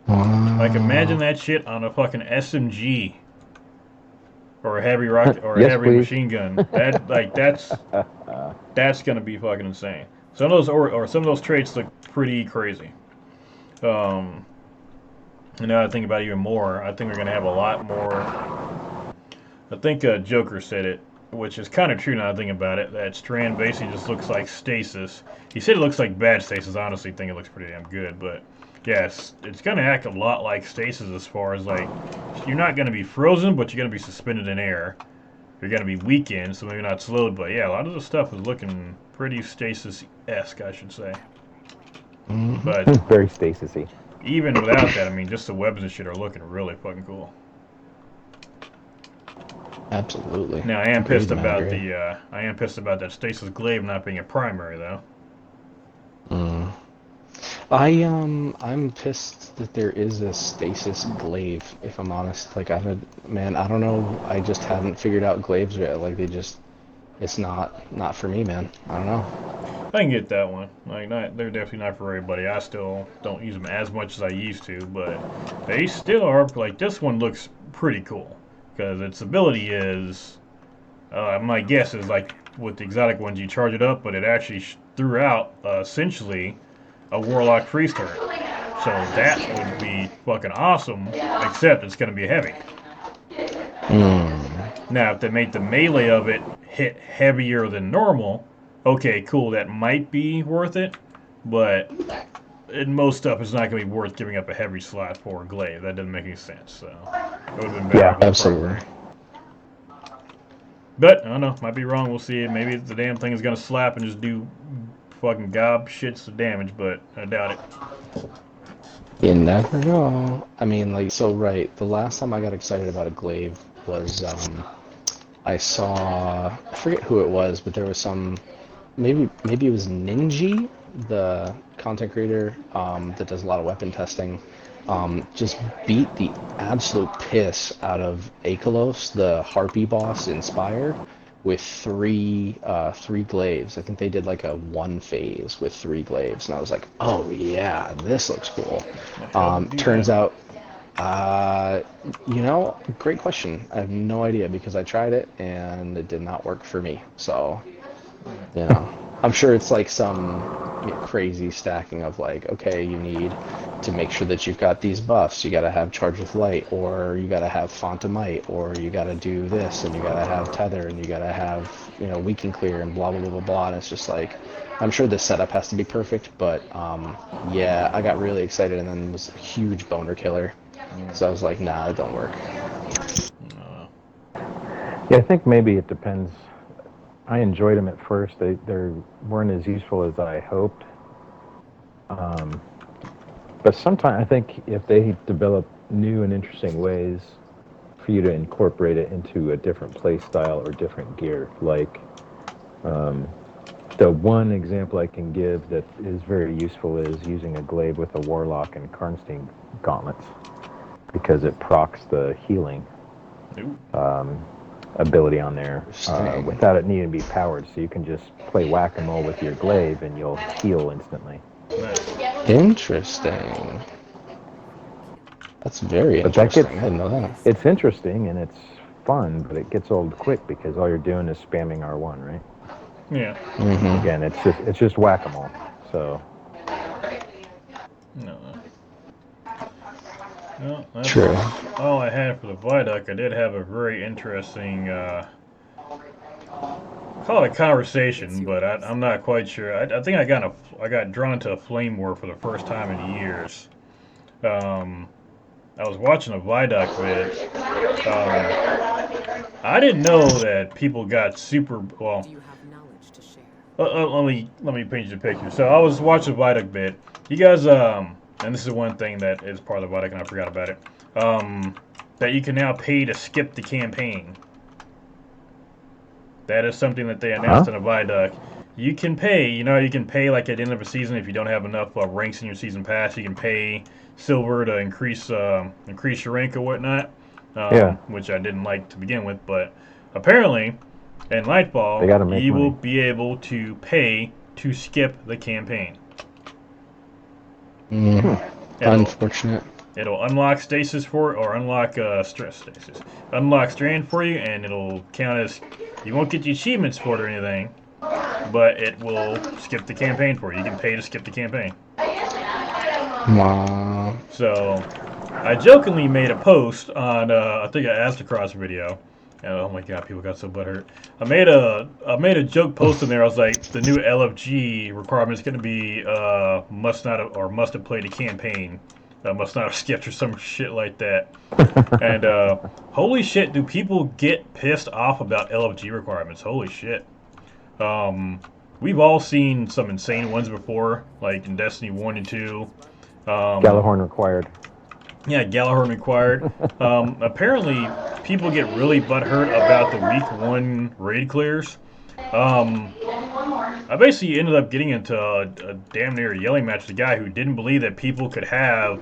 Like, imagine that shit on a fucking SMG. Or a heavy rocket, or a Yes, heavy please. machine gun. That, like, that's gonna be fucking insane. Some of those, or some of those traits look pretty crazy. And now I think about it even more, I think we're gonna have a lot more. I think Joker said it, which is kind of true now I think about it, that Strand basically just looks like stasis. He said it looks like bad stasis. I honestly think it looks pretty damn good, but yes, it's going to act a lot like stasis as far as, like, you're not going to be frozen, but you're going to be suspended in air. You're going to be weakened, so maybe not slowed, but yeah, a lot of the stuff is looking pretty stasis-esque, I should say. But Very stasis-y. even without that, I mean, just the weapons and shit are looking really fucking cool. Absolutely. Now, I am pissed about that stasis glaive not being a primary, though. I'm pissed that there is a stasis glaive, if I'm honest. Like, I don't know. I just haven't figured out glaives yet. Like, it's not for me, man. I don't know. I can get that one. Like, they're definitely not for everybody. I still don't use them as much as I used to, but they still are. Like, this one looks pretty cool because its ability is, my guess is like with the exotic ones, you charge it up, but it actually threw out essentially a warlock priest turret. So that would be fucking awesome. Except it's going to be heavy. Now, if they make the melee of it hit heavier than normal, okay, cool, that might be worth it, but in most stuff, it's not going to be worth giving up a heavy slot for a glaive. That doesn't make any sense, so it would have been better. Yeah, absolutely. But, I don't know, might be wrong, we'll see. Maybe the damn thing is going to slap and just do fucking gob shits of damage, but I doubt it. You never know. I mean, like, so right. The last time I got excited about a glaive was I saw, I forget who it was, but there was some, maybe it was Ninja, the content creator that does a lot of weapon testing, just beat the absolute piss out of Akalos, the Harpy boss in Spire, with three glaives. I think they did like a one phase with three glaives, and I was like, oh yeah, this looks cool. How to do Turns that? out, uh, great question. I have no idea because I tried it and it did not work for me. So, you know, I'm sure it's like some crazy stacking of like, okay, you need to make sure that you've got these buffs. You got to have Charge with Light, or you got to have Font of Might, or you got to do this, and you got to have Tether, and you got to have, Weaken Clear, and blah, blah, blah, blah, blah. And it's just like, I'm sure the setup has to be perfect, but yeah, I got really excited and then it was a huge boner killer. So I was like, nah, it don't work. Yeah, I think maybe it depends. I enjoyed them at first. They weren't as useful as I hoped. But sometimes I think if they develop new and interesting ways for you to incorporate it into a different play style or different gear, like the one example I can give that is very useful is using a glaive with a warlock and Karnstein gauntlets, because it procs the healing ability on there without it needing to be powered. So you can just play whack-a-mole with your glaive and you'll heal instantly. Nice. Interesting. That's very But that interesting. gets, I didn't know that. it's interesting and it's fun, but it gets old quick because all you're doing is spamming R1, right? Yeah. Again, it's just whack-a-mole. So No. Well, that's True. all I had for the Vidoc. I did have a very interesting, call it a conversation, but I'm not quite sure. I think I got drawn into a flame war for the first time in years. Um, I was watching a Vidoc vid. I didn't know that people got super well. Do you have knowledge to share? Let me paint you the picture. So I was watching a Vidoc vid. You guys, and this is one thing that is part of the Vidoc, and I forgot about it. That you can now pay to skip the campaign. That is something that they announced in a Vidoc. You can pay. You can pay like at the end of a season if you don't have enough ranks in your season pass. You can pay silver to increase your rank or whatnot. Yeah. Which I didn't like to begin with, but apparently in They gotta Lightfall make you will money. be able to pay to skip the campaign. It'll, Unfortunate. it'll unlock stasis for or unlock stress stasis, unlock strand for you, and it'll count as you won't get the achievements for it or anything, but it will skip the campaign for you. You can pay to skip the campaign. Wow. So I jokingly made a post on I think an Astacross video. And, oh my god, people got so butthurt. I made a joke post in there. I was like, the new LFG requirement is going to be must have played a campaign, must not have skipped or some shit like that. And holy shit, do people get pissed off about LFG requirements? Holy shit. We've all seen some insane ones before, like in Destiny 1 and 2. Galahorn required. Yeah, Galahorn required. Apparently, people get really butthurt about the week 1 raid clears. I basically ended up getting into a damn near yelling match with a guy who didn't believe that people could have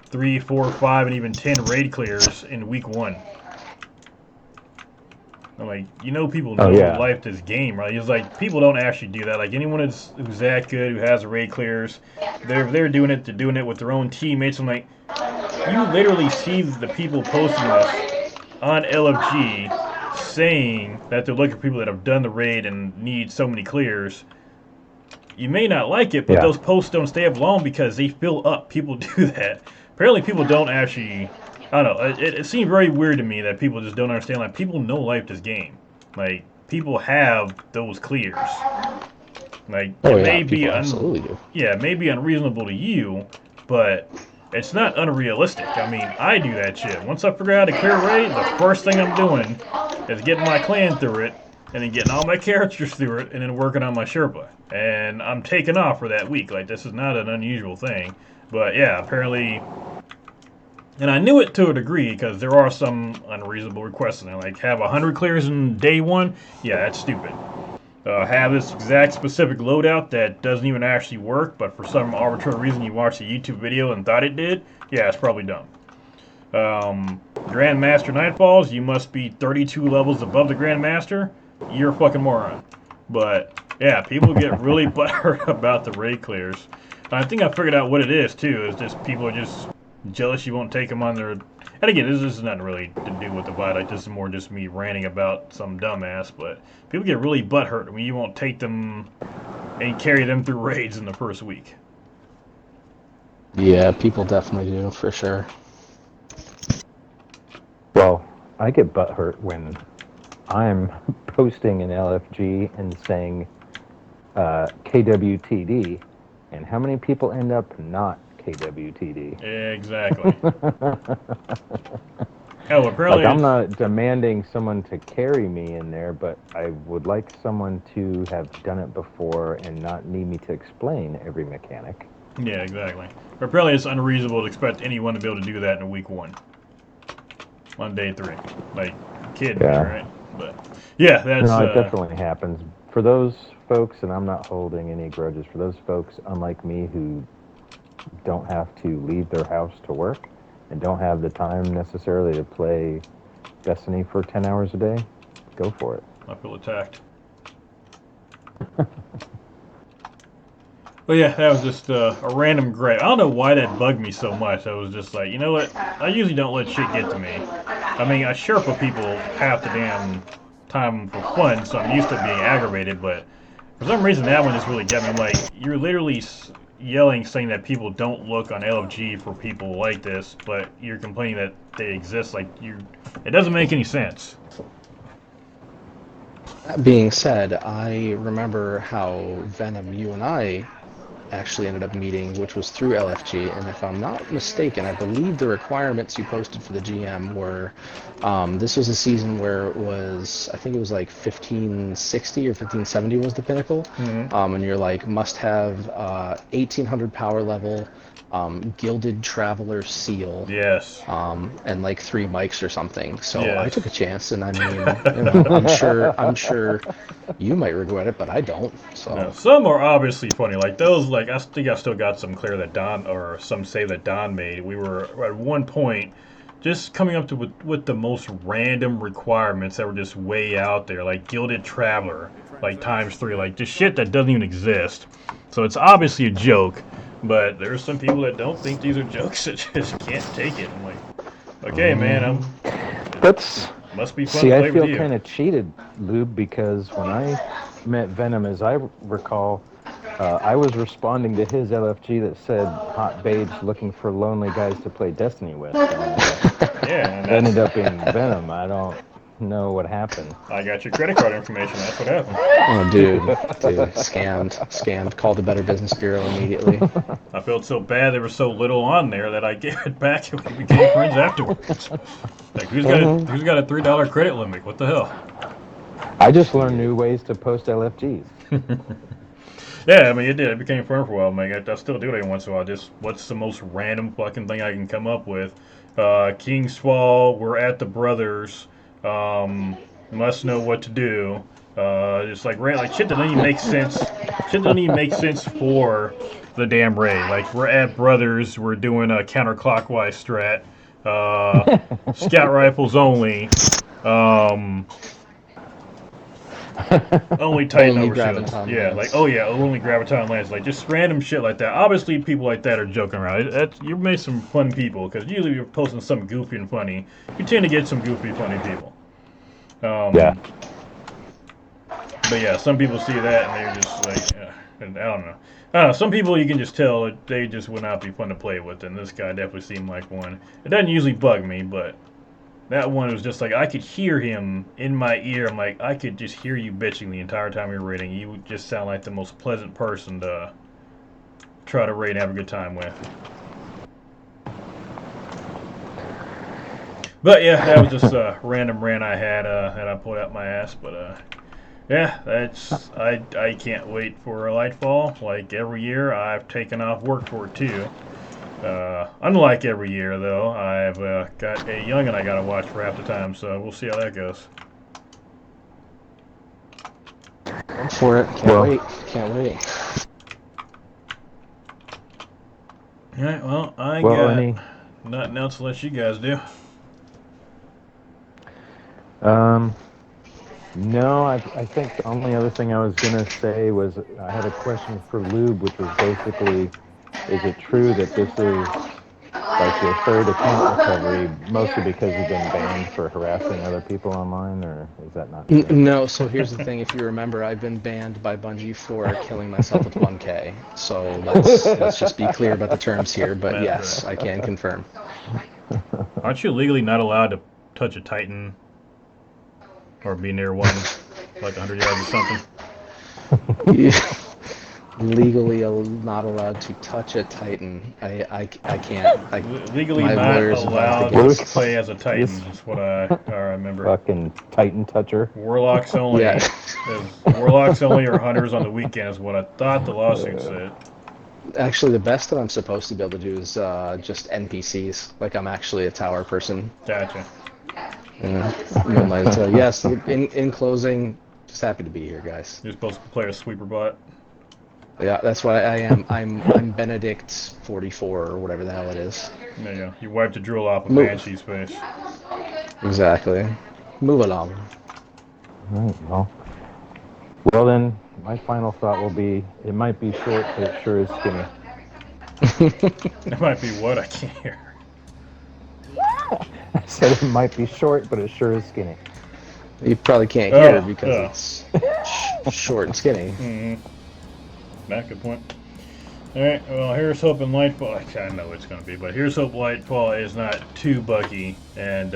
3, 4, 5, and even 10 raid clears in week 1. I'm like, people know life this game, right? He's like, people don't actually do that. Like anyone who's that good, who has raid clears, they're doing it. They're doing it with their own teammates. I'm like, you literally see the people posting this on LFG saying that they're looking for people that have done the raid and need so many clears. You may not like it, but those posts don't stay up long because they fill up. People do that. Apparently, people don't actually. I don't know. It seemed very weird to me that people just don't understand. Like, people know life this game. Like, people have those clears. Like, it may be absolutely do. Yeah, it may be unreasonable to you, but it's not unrealistic. I mean, I do that shit. Once I figure out how to clear a raid, the first thing I'm doing is getting my clan through it, and then getting all my characters through it, and then working on my Sherpa. And I'm taking off for that week. Like, this is not an unusual thing. But yeah, apparently, and I knew it to a degree because there are some unreasonable requests in there, like have 100 clears in day one. Yeah, that's stupid. Have this exact specific loadout that doesn't even actually work, but for some arbitrary reason you watched a YouTube video and thought it did. Yeah, it's probably dumb. Grandmaster Nightfalls, you must be 32 levels above the Grandmaster. You're a fucking moron. But yeah, people get really butthurt about the raid clears. I think I figured out what it is too. It's just people are just jealous you won't take them on their. And again, this is nothing really to do with the Vidoc. This is more just me ranting about some dumbass. But people get really butthurt when you won't take them and carry them through raids in the first week. Yeah, people definitely do, for sure. Well, I get butthurt when I'm posting an LFG and saying KWTD, and how many people end up not KWTD? Exactly. Hell, apparently Like, I'm not demanding someone to carry me in there, but I would like someone to have done it before and not need me to explain every mechanic. Yeah, exactly. But apparently it's unreasonable to expect anyone to be able to do that in week 1. On day 3. Like, kidding me, right? But, yeah, that's... No, it definitely happens. For those folks, and I'm not holding any grudges, for those folks, unlike me, who don't have to leave their house to work and don't have the time necessarily to play Destiny for 10 hours a day, go for it. I feel attacked. But yeah, that was just a random gripe. I don't know why that bugged me so much. I was just like, you know what? I usually don't let shit get to me. I mean, I Sherpa people half the damn time for fun, so I'm used to being aggravated, but for some reason that one just really got me. I'm like, you're literally yelling, saying that people don't look on LFG for people like this, but you're complaining that they exist. Like, it doesn't make any sense. That being said, I remember how Venom, you and I actually ended up meeting, which was through LFG, and if I'm not mistaken, I believe the requirements you posted for the GM were, this was a season where it was, I think it was like 1560 or 1570 was the pinnacle, and you're like, must have 1800 power level, Gilded Traveler seal. Yes. And like 3 mics or something. So yes. I took a chance, and I mean, you know, I'm sure you might regret it, but I don't. So no, some are obviously funny. Like those, like I think I still got some clear that Don, or some save that Don made. We were at one point just coming up to with the most random requirements that were just way out there, like Gilded Traveler, like ×3, like just shit that doesn't even exist. So it's obviously a joke. But there's some people that don't think these are jokes that just can't take it. I'm like, okay, man, That's must be fun see, to play I feel with you. kind of cheated, Lube, because when I met Venom, as I recall, I was responding to his LFG that said "hot babes looking for lonely guys to play Destiny with." And, yeah, and ended up being Venom. I don't know what happened. I got your credit card information. That's what happened. oh, dude, scammed. Called the Better Business Bureau immediately. I felt so bad there was so little on there that I gave it back and we became friends afterwards. Like, who's got a $3 credit limit? What the hell? I just learned new ways to post LFGs. Yeah, I mean, it did. It became fun for a while. I mean, I still do it every once in a while. Just, what's the most random fucking thing I can come up with? King's Fall, we're at the Brothers, must know what to do. Just like shit that doesn't even make sense. Shit doesn't even make sense for the damn raid. Like, we're at Brothers, we're doing a counterclockwise strat, scout rifles only, only Titan overshields. Yeah, like, oh yeah, only Graviton lands. Like, just random shit like that. Obviously, people like that are joking around. You've made some fun people, because usually you're posting something goofy and funny. You tend to get some goofy, funny people. Yeah. But yeah, some people see that and they're just like, and I don't know. Some people you can just tell they just would not be fun to play with, and this guy definitely seemed like one. It doesn't usually bug me, but that one was just like, I could hear him in my ear. I'm like, I could just hear you bitching the entire time you're raiding. You would just sound like the most pleasant person to try to raid and have a good time with. But yeah, that was just a random rant I had that I pulled out my ass. But yeah, that's I can't wait for a Lightfall. Like every year, I've taken off work for it too. Unlike every year, though, I've got a youngin' I gotta watch for half the time, so we'll see how that goes. For it. Can't wait. Can't wait. All right, well, I got any nothing else to let you guys do. No, I think the only other thing I was gonna say was I had a question for Lube, which was basically, is it true that this is like your third account recovery, mostly because you've been banned for harassing other people online, or is that not true? No, so here's the thing. If you remember, I've been banned by Bungie for killing myself with 1K. So let's just be clear about the terms here. But That's yes, right. I can confirm. Aren't you legally not allowed to touch a Titan or be near one, like 100 yards or something? Legally not allowed to touch a Titan. I can't. Legally my not lawyers allowed advised to against. play as a Titan. That's what I remember. Fucking Titan toucher. Warlocks only. Yeah. Warlocks only or hunters on the weekend is what I thought the lawsuit said. Actually, the best that I'm supposed to be able to do is just NPCs. Like I'm actually a tower person. Gotcha. Yes. In closing, just happy to be here, guys. You're supposed to play a sweeper bot. Yeah, that's what I am. I'm Benedict 44 or whatever the hell it is. There you go. You wiped the drill off of Move. Banshee's face. Exactly. Move along. All right, well then, my final thought will be, it might be short, but it sure is skinny. It might be what? I can't hear. I said it might be short, but it sure is skinny. You probably can't hear it because it's short and skinny. Mm-hmm. That's a good point. Alright, well, here's hoping Lightfall. I know it's going to be, but here's hope Lightfall is not too buggy, and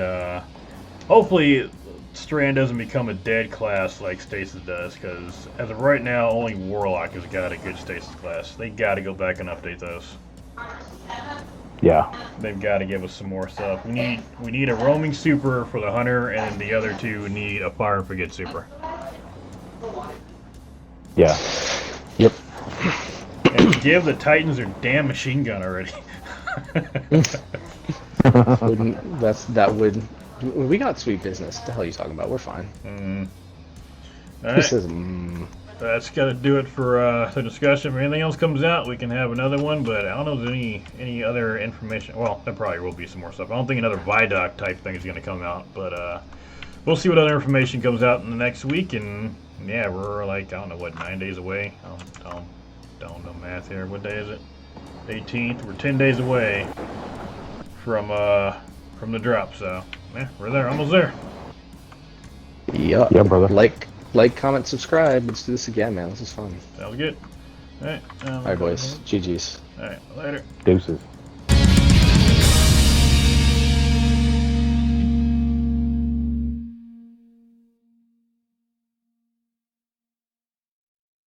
hopefully Strand doesn't become a dead class like Stasis does, because as of right now, only Warlock has got a good Stasis class. They got to go back and update those. Yeah. They've got to give us some more stuff. We need a roaming super for the hunter, and the other two need a fire and forget super. Yeah. Yep. And give the Titans their damn machine gun already. We got sweet business. What the hell are you talking about? We're fine. All This right. is That's got to do it for the discussion. If anything else comes out, we can have another one, but I don't know if there's any other information. Well, there probably will be some more stuff. I don't think another Vidoc type thing is going to come out, but we'll see what other information comes out in the next week. And yeah, we're like, I don't know, what, 9 days away? I don't know math here. What day is it? 18th. We're 10 days away from the drop, so yeah, we're there, almost there. Yeah, brother. Like, comment, subscribe. Let's do this again, man. This is fun. Sounds good. All right. All right, boys. GG's. All right. Later. Deuces.